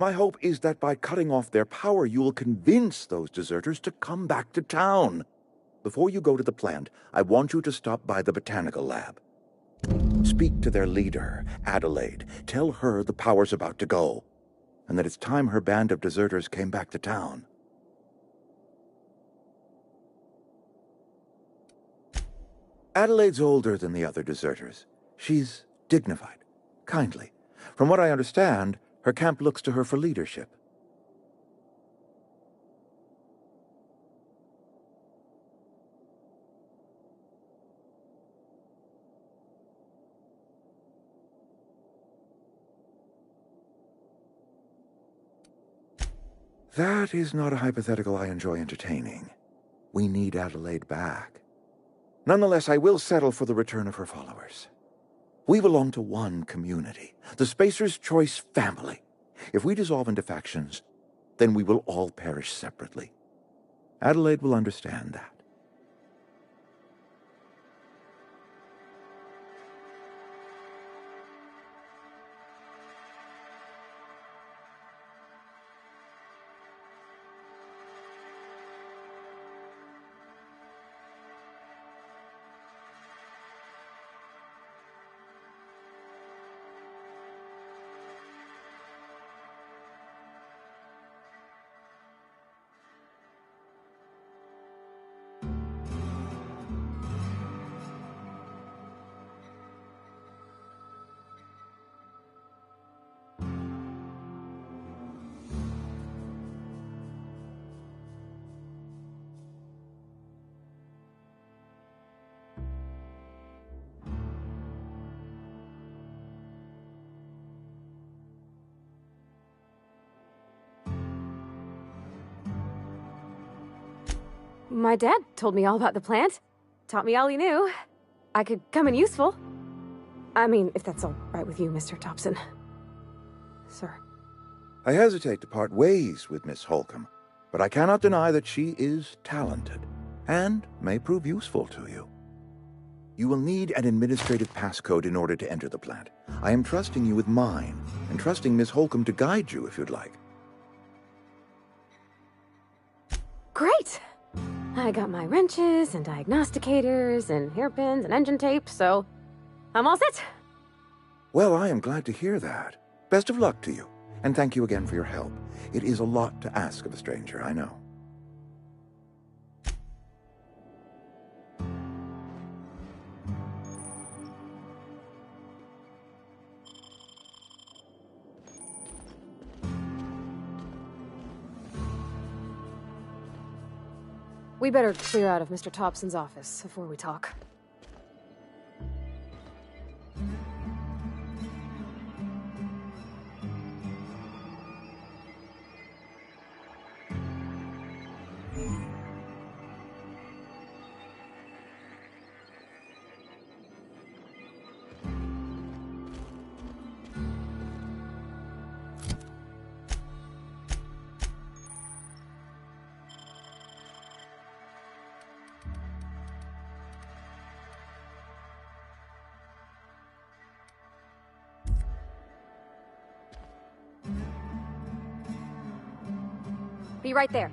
My hope is that by cutting off their power, you will convince those deserters to come back to town. Before you go to the plant, I want you to stop by the botanical lab. Speak to their leader, Adelaide. Tell her the power's about to go, and that it's time her band of deserters came back to town. Adelaide's older than the other deserters. She's dignified, kindly. From what I understand, her camp looks to her for leadership. That is not a hypothetical I enjoy entertaining. We need Adelaide back. Nonetheless, I will settle for the return of her followers. We belong to one community, the Spacer's Choice family. If we dissolve into factions, then we will all perish separately. Adelaide will understand that. My dad told me all about the plant. Taught me all he knew. I could come in useful. I mean, if that's all right with you, Mr. Thompson. Sir. I hesitate to part ways with Miss Holcomb, but I cannot deny that she is talented and may prove useful to you. You will need an administrative passcode in order to enter the plant. I am trusting you with mine, and trusting Miss Holcomb to guide you if you'd like. Great! I got my wrenches and diagnosticators and hairpins and engine tape, so I'm all set. Well, I am glad to hear that. Best of luck to you, and thank you again for your help. It is a lot to ask of a stranger, I know. We better clear out of Mr. Thompson's office before we talk. Be right there.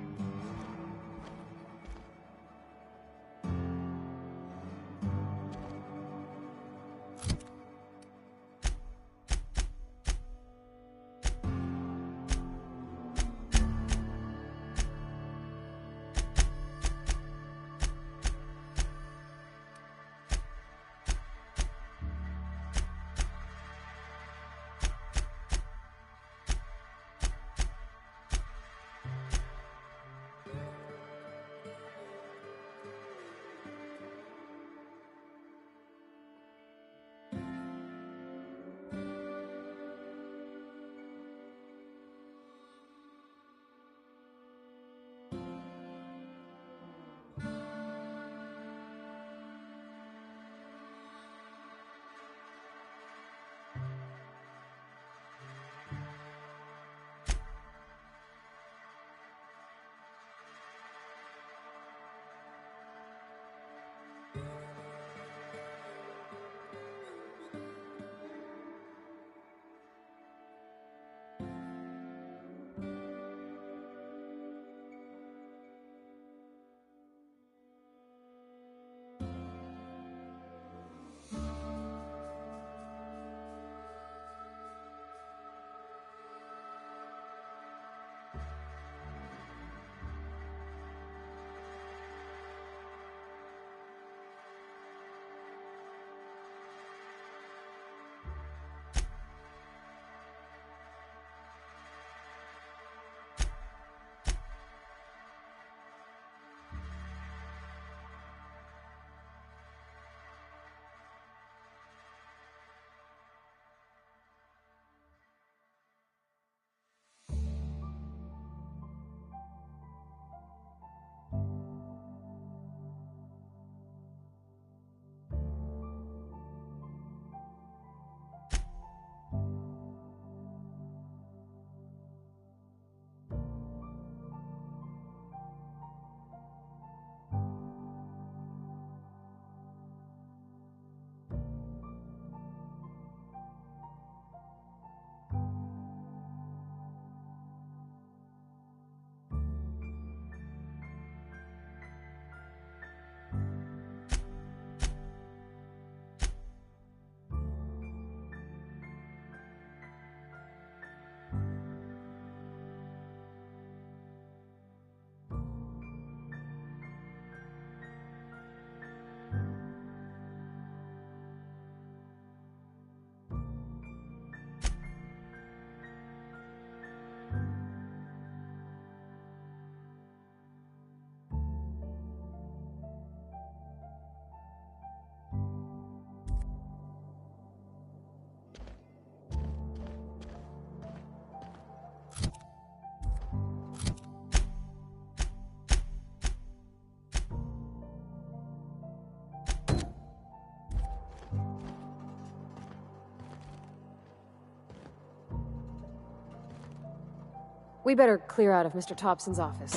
We better clear out of Mr. Thompson's office.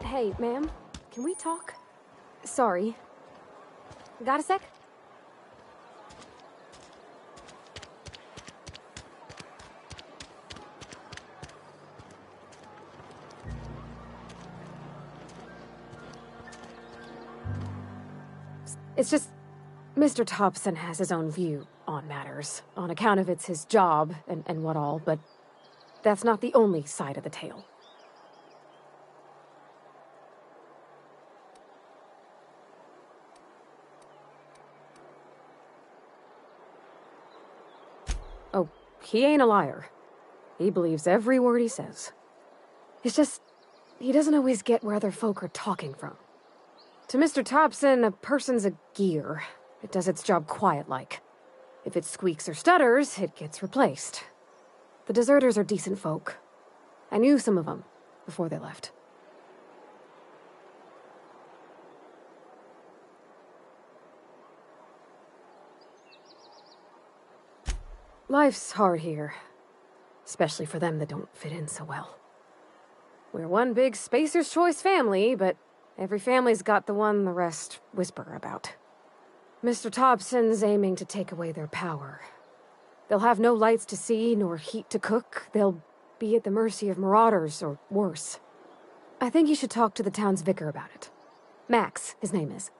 Hey, ma'am, can we talk? Sorry. Got a sec? It's just, Mr. Thompson has his own view on matters, on account of it's his job and what all, but that's not the only side of the tale. Oh, he ain't a liar. He believes every word he says. It's just, he doesn't always get where other folk are talking from. To Mr. Thompson, a person's a gear. It does its job quiet-like. If it squeaks or stutters, it gets replaced. The deserters are decent folk. I knew some of them before they left. Life's hard here, especially for them that don't fit in so well. We're one big Spacer's Choice family, but every family's got the one the rest whisper about. Mr. Thompson's aiming to take away their power. They'll have no lights to see, nor heat to cook. They'll be at the mercy of marauders, or worse. I think you should talk to the town's vicar about it. Max, his name is.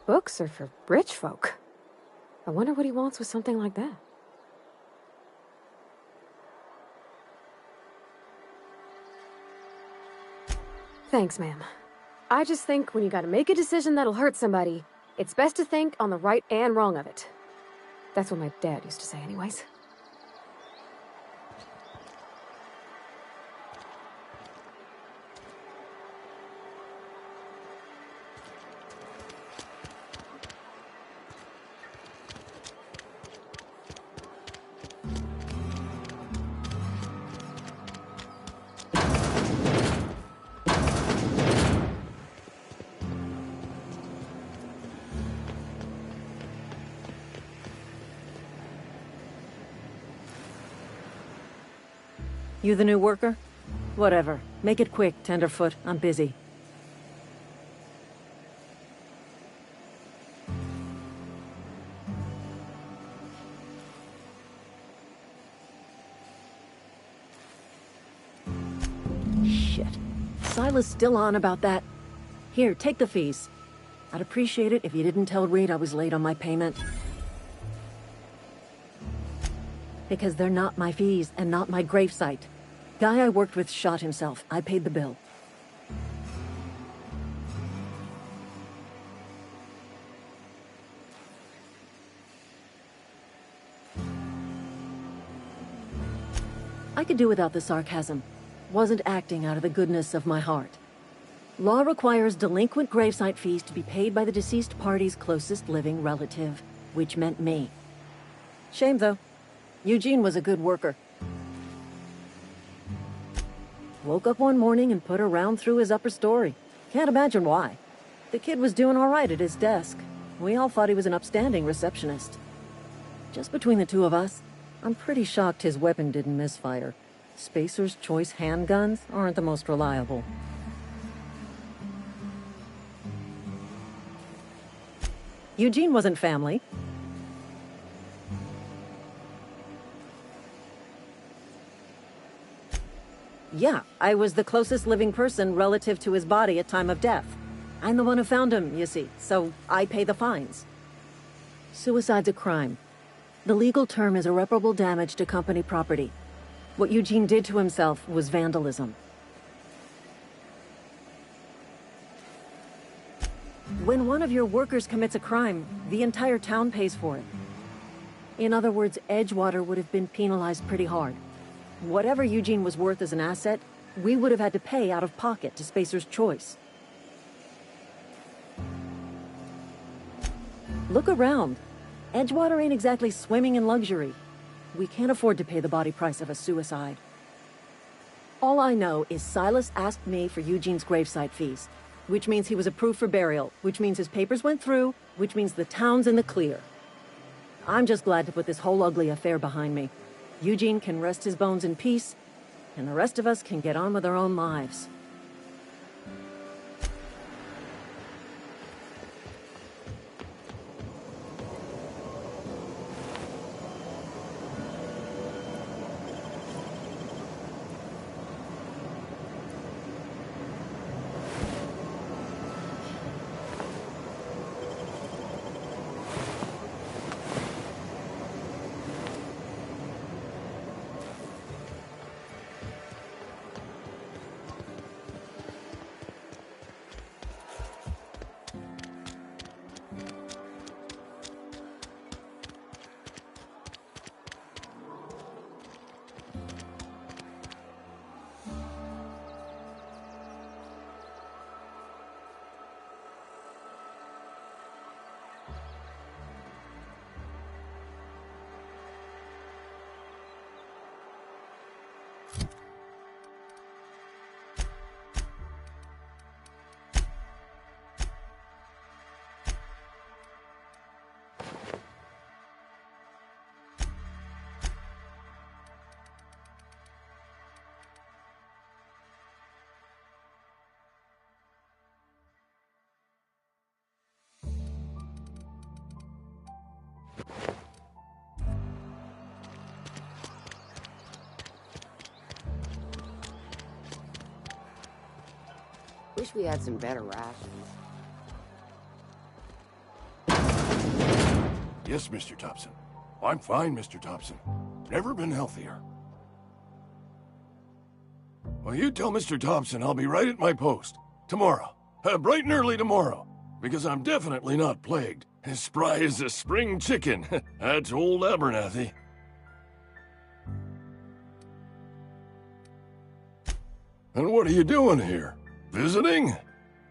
Books are for rich folk. I wonder what he wants with something like that. Thanks, ma'am. I just think when you gotta make a decision that'll hurt somebody, it's best to think on the right and wrong of it. That's what my dad used to say anyways. You the new worker? Whatever. Make it quick, Tenderfoot. I'm busy. Shit. Silas still on about that. Here, take the fees. I'd appreciate it if you didn't tell Reed I was late on my payment. Because they're not my fees and not my gravesite. Guy I worked with shot himself. I paid the bill. I could do without the sarcasm. Wasn't acting out of the goodness of my heart. Law requires delinquent gravesite fees to be paid by the deceased party's closest living relative, which meant me. Shame, though. Eugene was a good worker. Woke up one morning and put a round through his upper story. Can't imagine why. The kid was doing all right at his desk. We all thought he was an upstanding receptionist. Just between the two of us, I'm pretty shocked his weapon didn't misfire. Spacer's Choice handguns aren't the most reliable. Eugene wasn't family. Yeah, I was the closest living person relative to his body at time of death. I'm the one who found him, you see, so I pay the fines. Suicide's a crime. The legal term is irreparable damage to company property. What Eugene did to himself was vandalism. When one of your workers commits a crime, the entire town pays for it. In other words, Edgewater would have been penalized pretty hard. Whatever Eugene was worth as an asset, we would have had to pay out of pocket to Spacer's Choice. Look around. Edgewater ain't exactly swimming in luxury. We can't afford to pay the body price of a suicide. All I know is Silas asked me for Eugene's gravesite fees, which means he was approved for burial, which means his papers went through, which means the town's in the clear. I'm just glad to put this whole ugly affair behind me. Eugene can rest his bones in peace, and the rest of us can get on with our own lives. Wish we had some better rations. Yes, Mr. Thompson. I'm fine, Mr. Thompson. Never been healthier. Well, you tell Mr. Thompson I'll be right at my post. Tomorrow. Bright and early tomorrow. Because I'm definitely not plagued. As spry as a spring chicken. That's old Abernathy. And what are you doing here? Visiting?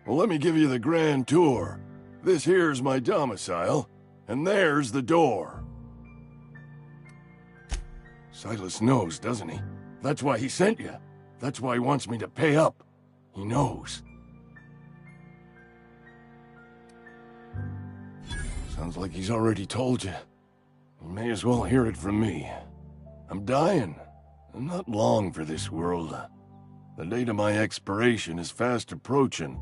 Well, let me give you the grand tour. This here's my domicile, and there's the door. Silas knows, doesn't he? That's why he sent you. That's why he wants me to pay up. He knows. Sounds like he's already told you. You may as well hear it from me. I'm dying. I'm not long for this world. The date of my expiration is fast approaching,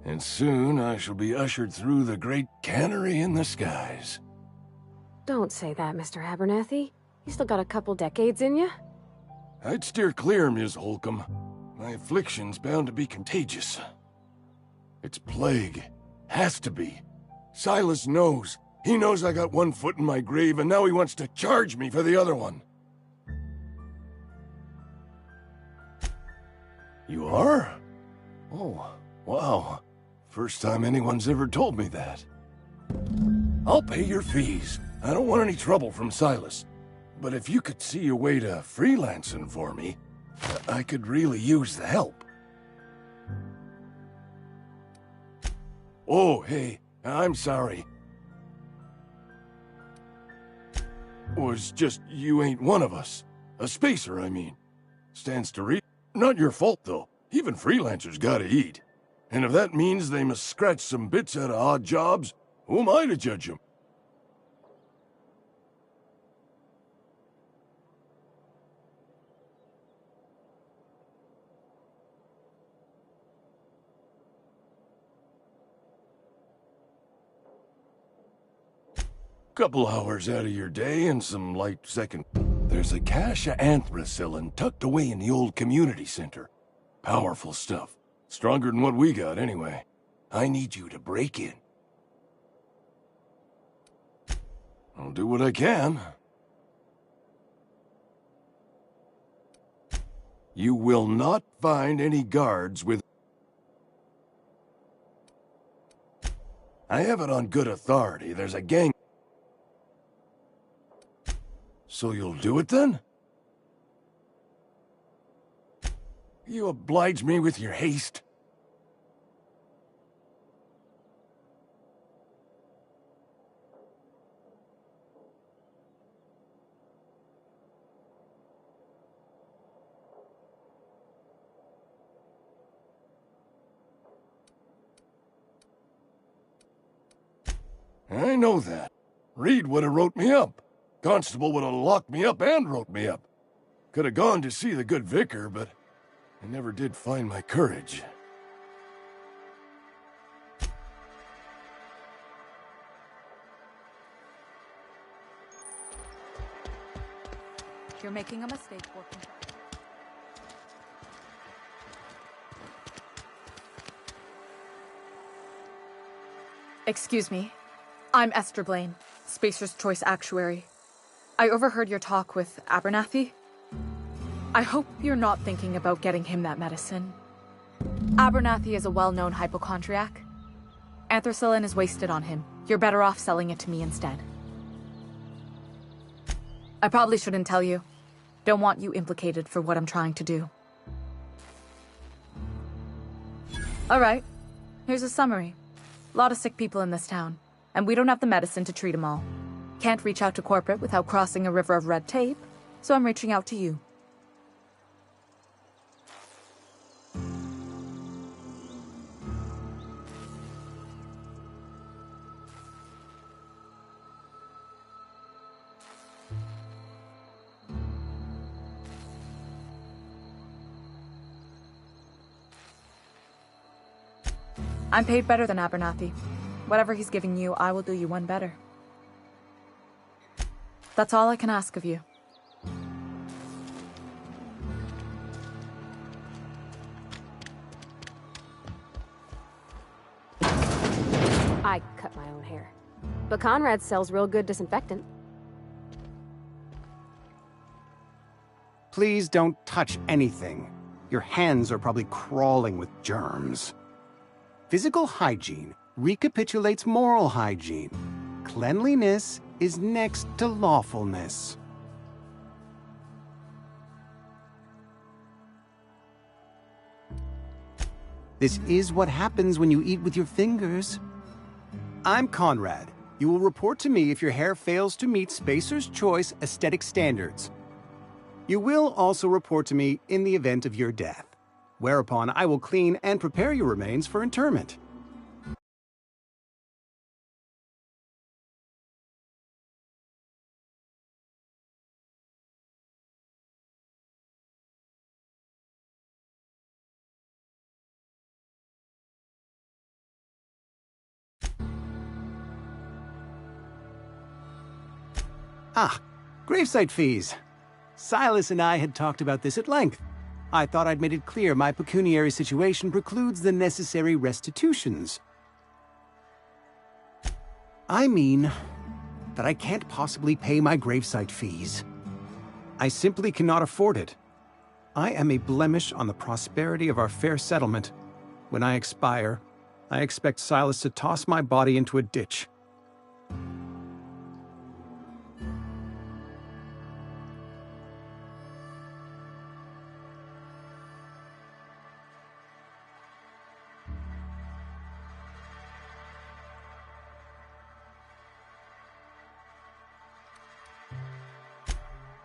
and soon I shall be ushered through the great cannery in the skies. Don't say that, Mr. Abernathy. You still got a couple decades in you. I'd steer clear, Ms. Holcomb. My affliction's bound to be contagious. It's plague. Has to be. Silas knows. He knows I got one foot in my grave, and now he wants to charge me for the other one. You are? Oh, wow. First time anyone's ever told me that. I'll pay your fees. I don't want any trouble from Silas. But if you could see a way to freelancing for me, I could really use the help. Oh, hey, I'm sorry. Was just you ain't one of us. A spacer, I mean. Stands to reason. Not your fault, though. Even freelancers gotta eat. And if that means they must scratch some bits out of odd jobs, who am I to judge them? Couple hours out of your day and some light second. There's a cache of anthracillin tucked away in the old community center. Powerful stuff. Stronger than what we got, anyway. I need you to break in. I'll do what I can. You will not find any guards with... I have it on good authority. There's a gang... So you'll do it then? You oblige me with your haste. I know that. Reed would have wrote me up. Constable would have locked me up and wrote me up. Could have gone to see the good vicar, but I never did find my courage. You're making a mistake, working. Excuse me. I'm Esther Blaine, Spacer's Choice Actuary. I overheard your talk with Abernathy. I hope you're not thinking about getting him that medicine. Abernathy is a well-known hypochondriac. Anthracillin is wasted on him. You're better off selling it to me instead. I probably shouldn't tell you. Don't want you implicated for what I'm trying to do. Alright, here's a summary. A lot of sick people in this town, and we don't have the medicine to treat them all. Can't reach out to corporate without crossing a river of red tape, so I'm reaching out to you. I'm paid better than Abernathy. Whatever he's giving you, I will do you one better. That's all I can ask of you. I cut my own hair. But Conrad sells real good disinfectant. Please don't touch anything. Your hands are probably crawling with germs. Physical hygiene recapitulates moral hygiene. Cleanliness is next to lawfulness. This is what happens when you eat with your fingers. I'm Conrad. You will report to me if your hair fails to meet Spacer's Choice aesthetic standards. You will also report to me in the event of your death, whereupon I will clean and prepare your remains for interment. Gravesite fees. Silas and I had talked about this at length. I thought I'd made it clear my pecuniary situation precludes the necessary restitutions. I mean that I can't possibly pay my gravesite fees. I simply cannot afford it. I am a blemish on the prosperity of our fair settlement. When I expire, I expect Silas to toss my body into a ditch.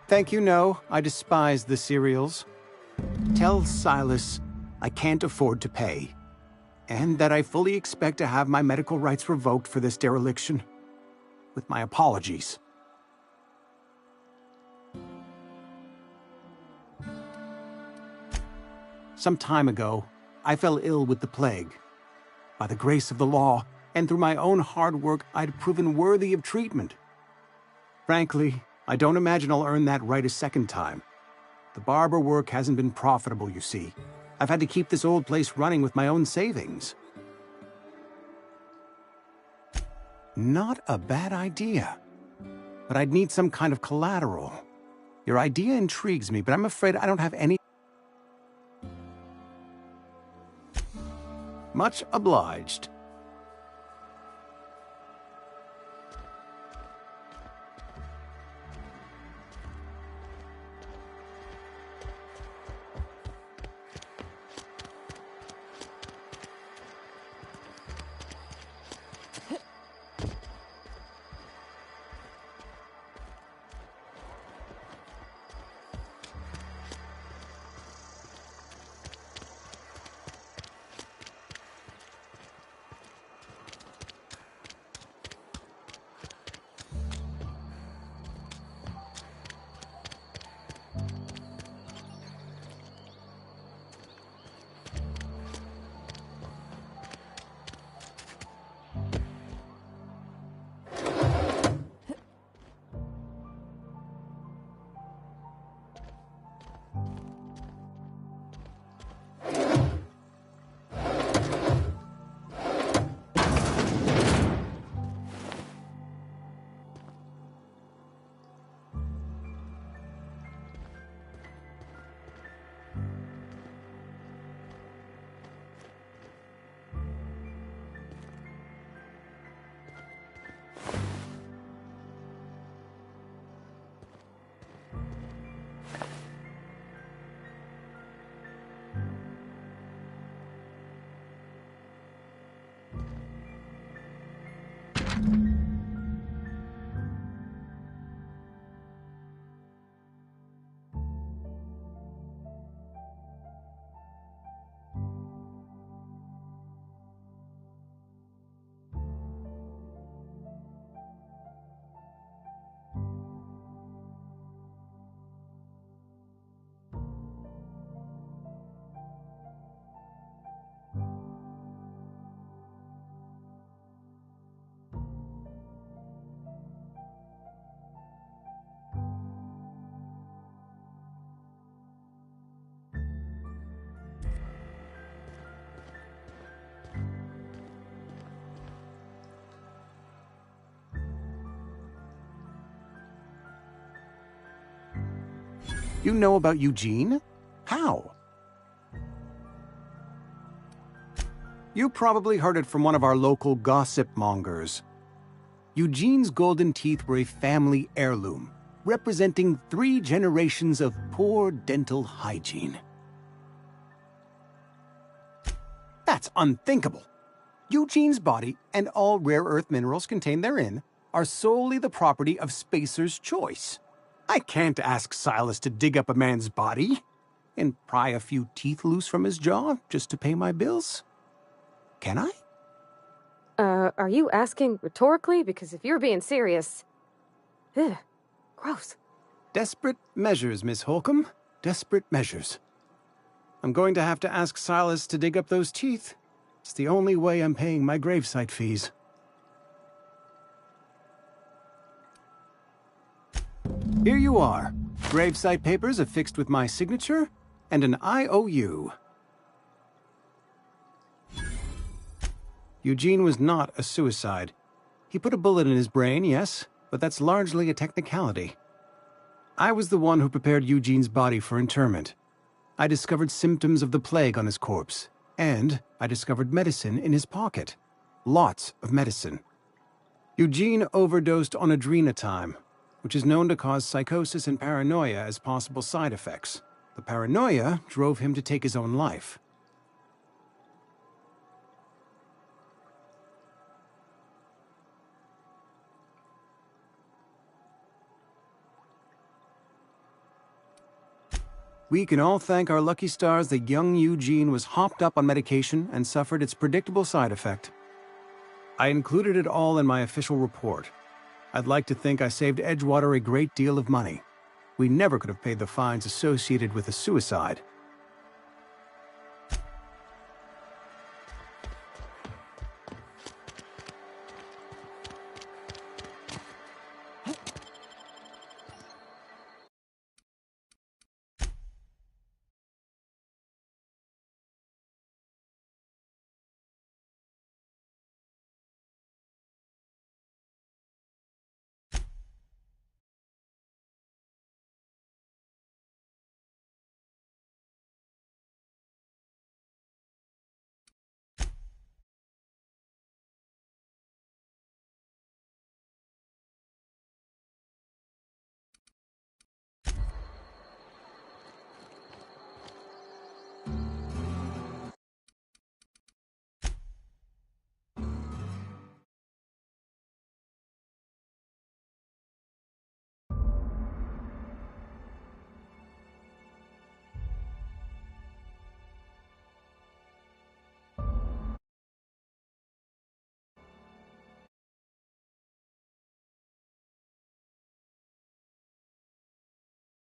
Thank you, no. I despise the cereals. Tell Silas I can't afford to pay, and that I fully expect to have my medical rights revoked for this dereliction. With my apologies. Some time ago, I fell ill with the plague. By the grace of the law, and through my own hard work, I'd proven worthy of treatment. Frankly, I don't imagine I'll earn that right a second time. The barber work hasn't been profitable, you see. I've had to keep this old place running with my own savings. Not a bad idea. But I'd need some kind of collateral. Your idea intrigues me, but I'm afraid I don't have any... Much obliged. You know about Eugene? How? You probably heard it from one of our local gossip mongers. Eugene's golden teeth were a family heirloom, representing 3 generations of poor dental hygiene. That's unthinkable. Eugene's body and all rare earth minerals contained therein are solely the property of Spacer's choice. I can't ask Silas to dig up a man's body and pry a few teeth loose from his jaw just to pay my bills. Can I? Are you asking rhetorically? Because if you're being serious... Ugh, gross. Desperate measures, Miss Holcomb. Desperate measures. I'm going to have to ask Silas to dig up those teeth. It's the only way I'm paying my gravesite fees. Here you are. Gravesite papers affixed with my signature and an IOU. Eugene was not a suicide. He put a bullet in his brain, yes, but that's largely a technicality. I was the one who prepared Eugene's body for interment. I discovered symptoms of the plague on his corpse, and I discovered medicine in his pocket. Lots of medicine. Eugene overdosed on adrenatime, which is known to cause psychosis and paranoia as possible side effects. The paranoia drove him to take his own life. We can all thank our lucky stars that young Eugene was hopped up on medication and suffered its predictable side effect. I included it all in my official report. I'd like to think I saved Edgewater a great deal of money. We never could have paid the fines associated with a suicide.